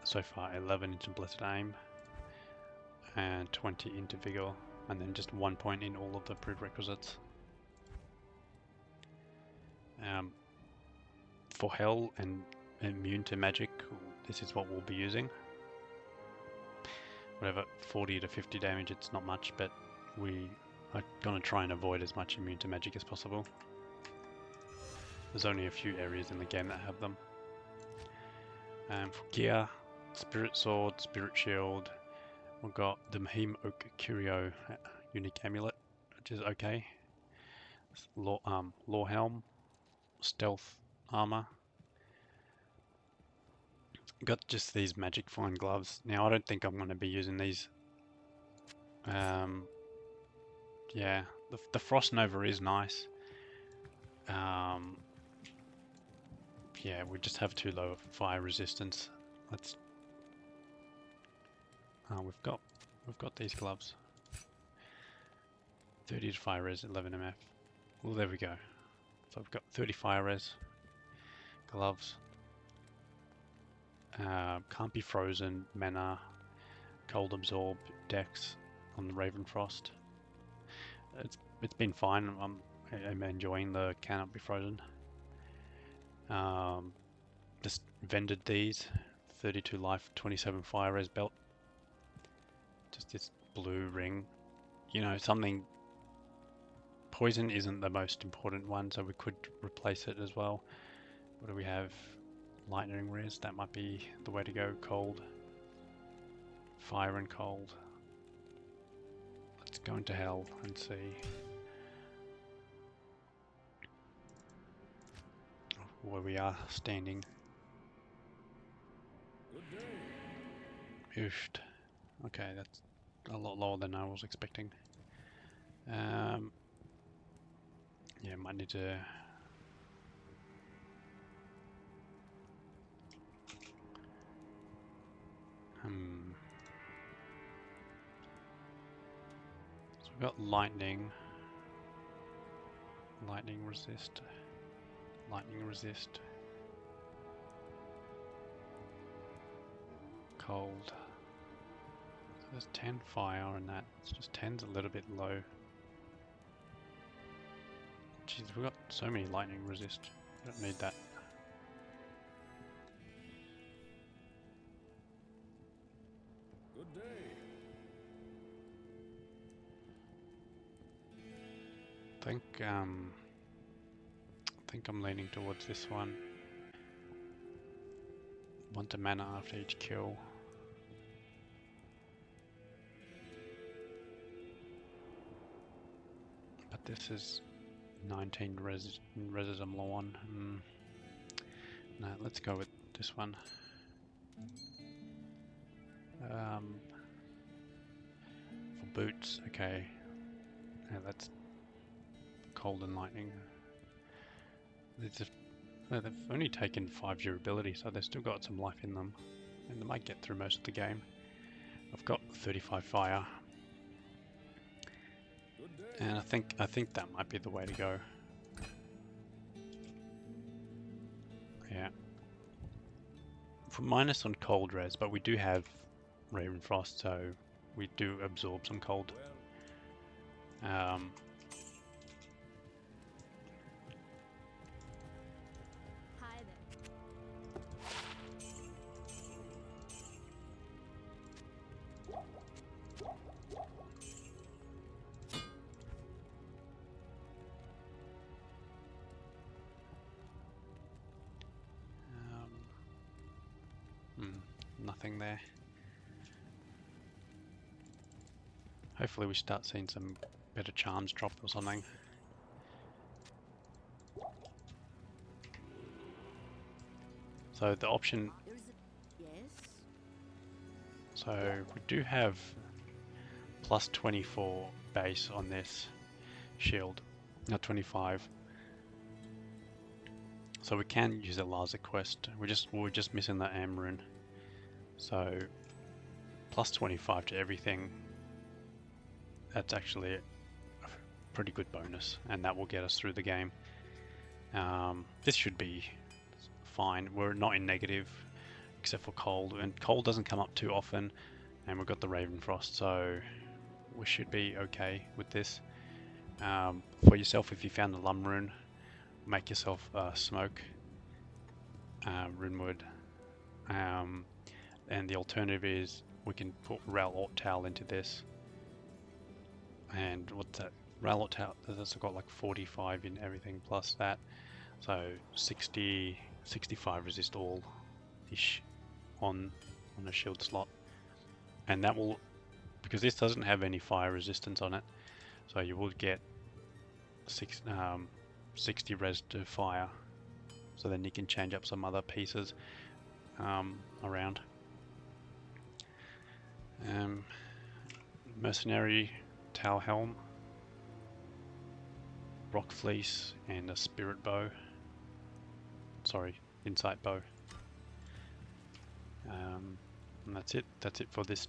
so far 11 into Blessed Aim, and 20 into Vigor, and then just 1 point in all of the prerequisites. For Hell and immune to magic, this is what we'll be using. Whatever, 40 to 50 damage, it's not much, but we are going to try and avoid as much immune to magic as possible. There's only a few areas in the game that have them. For gear, Spirit Sword, Spirit Shield, we've got the Mahim Oak Curio unique amulet, which is okay. Law Helm, Stealth Armor. Got just these magic fine gloves. Now I don't think I'm going to be using these. Yeah, the Frost Nova is nice. Yeah, we just have too low fire resistance. Let's. We've got these gloves. 30 to fire res, 11 MF. Well, there we go. So I've got 30 fire res gloves. Can't be frozen, mana, cold absorb, dex on the Ravenfrost. It's been fine. I'm enjoying the cannot be frozen. Just vended these, 32 life, 27 fire res belt. Just this blue ring. You know, something. Poison isn't the most important one, so we could replace it as well. What do we have? Lightning res, that might be the way to go. Cold. Fire and cold. Let's go into Hell and see. Where we are standing. Oofed. Okay, that's a lot lower than I was expecting. Yeah, might need to. So we've got lightning. Lightning resist. Lightning resist. Cold. So there's 10 fire on that. It's just 10's a little bit low. Jeez, we've got so many lightning resist. We don't need that. Good day. I think I'm leaning towards this one. Want a mana after each kill. But this is 19 reses I'm low on. No, let's go with this one. For boots, okay. Yeah, that's cold and lightning. They've only taken 5 durability, so they've still got some life in them, and they might get through most of the game. I've got 35 fire, and I think that might be the way to go. Yeah. For minus on cold res, but we do have Ravenfrost, so we do absorb some cold. Nothing there. Hopefully we start seeing some better charms drop or something. So the option... So we do have plus 24 base on this shield, not 25. So we can use a laser quest. We're just missing the Am rune. So plus 25 to everything. That's actually a pretty good bonus, and that will get us through the game. This should be fine. We're not in negative, except for cold, and cold doesn't come up too often, and we've got the Ravenfrost, so we should be okay with this. For yourself, if you found the Lum rune, make yourself smoke runewood, and the alternative is we can put Rail Alt Towel into this. And what's that? Rail Alt Towel, that's got like 45 in everything plus that, so 65 resist all ish on a shield slot, and that will, because this doesn't have any fire resistance on it, so you will get 60 res to fire, so then you can change up some other pieces around. Mercenary Tau Helm, Rock Fleece, and a Spirit Bow. Sorry, Insight Bow. And that's it. That's it for this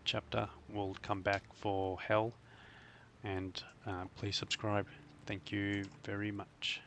chapter. We'll come back for Hell, and please subscribe. Thank you very much.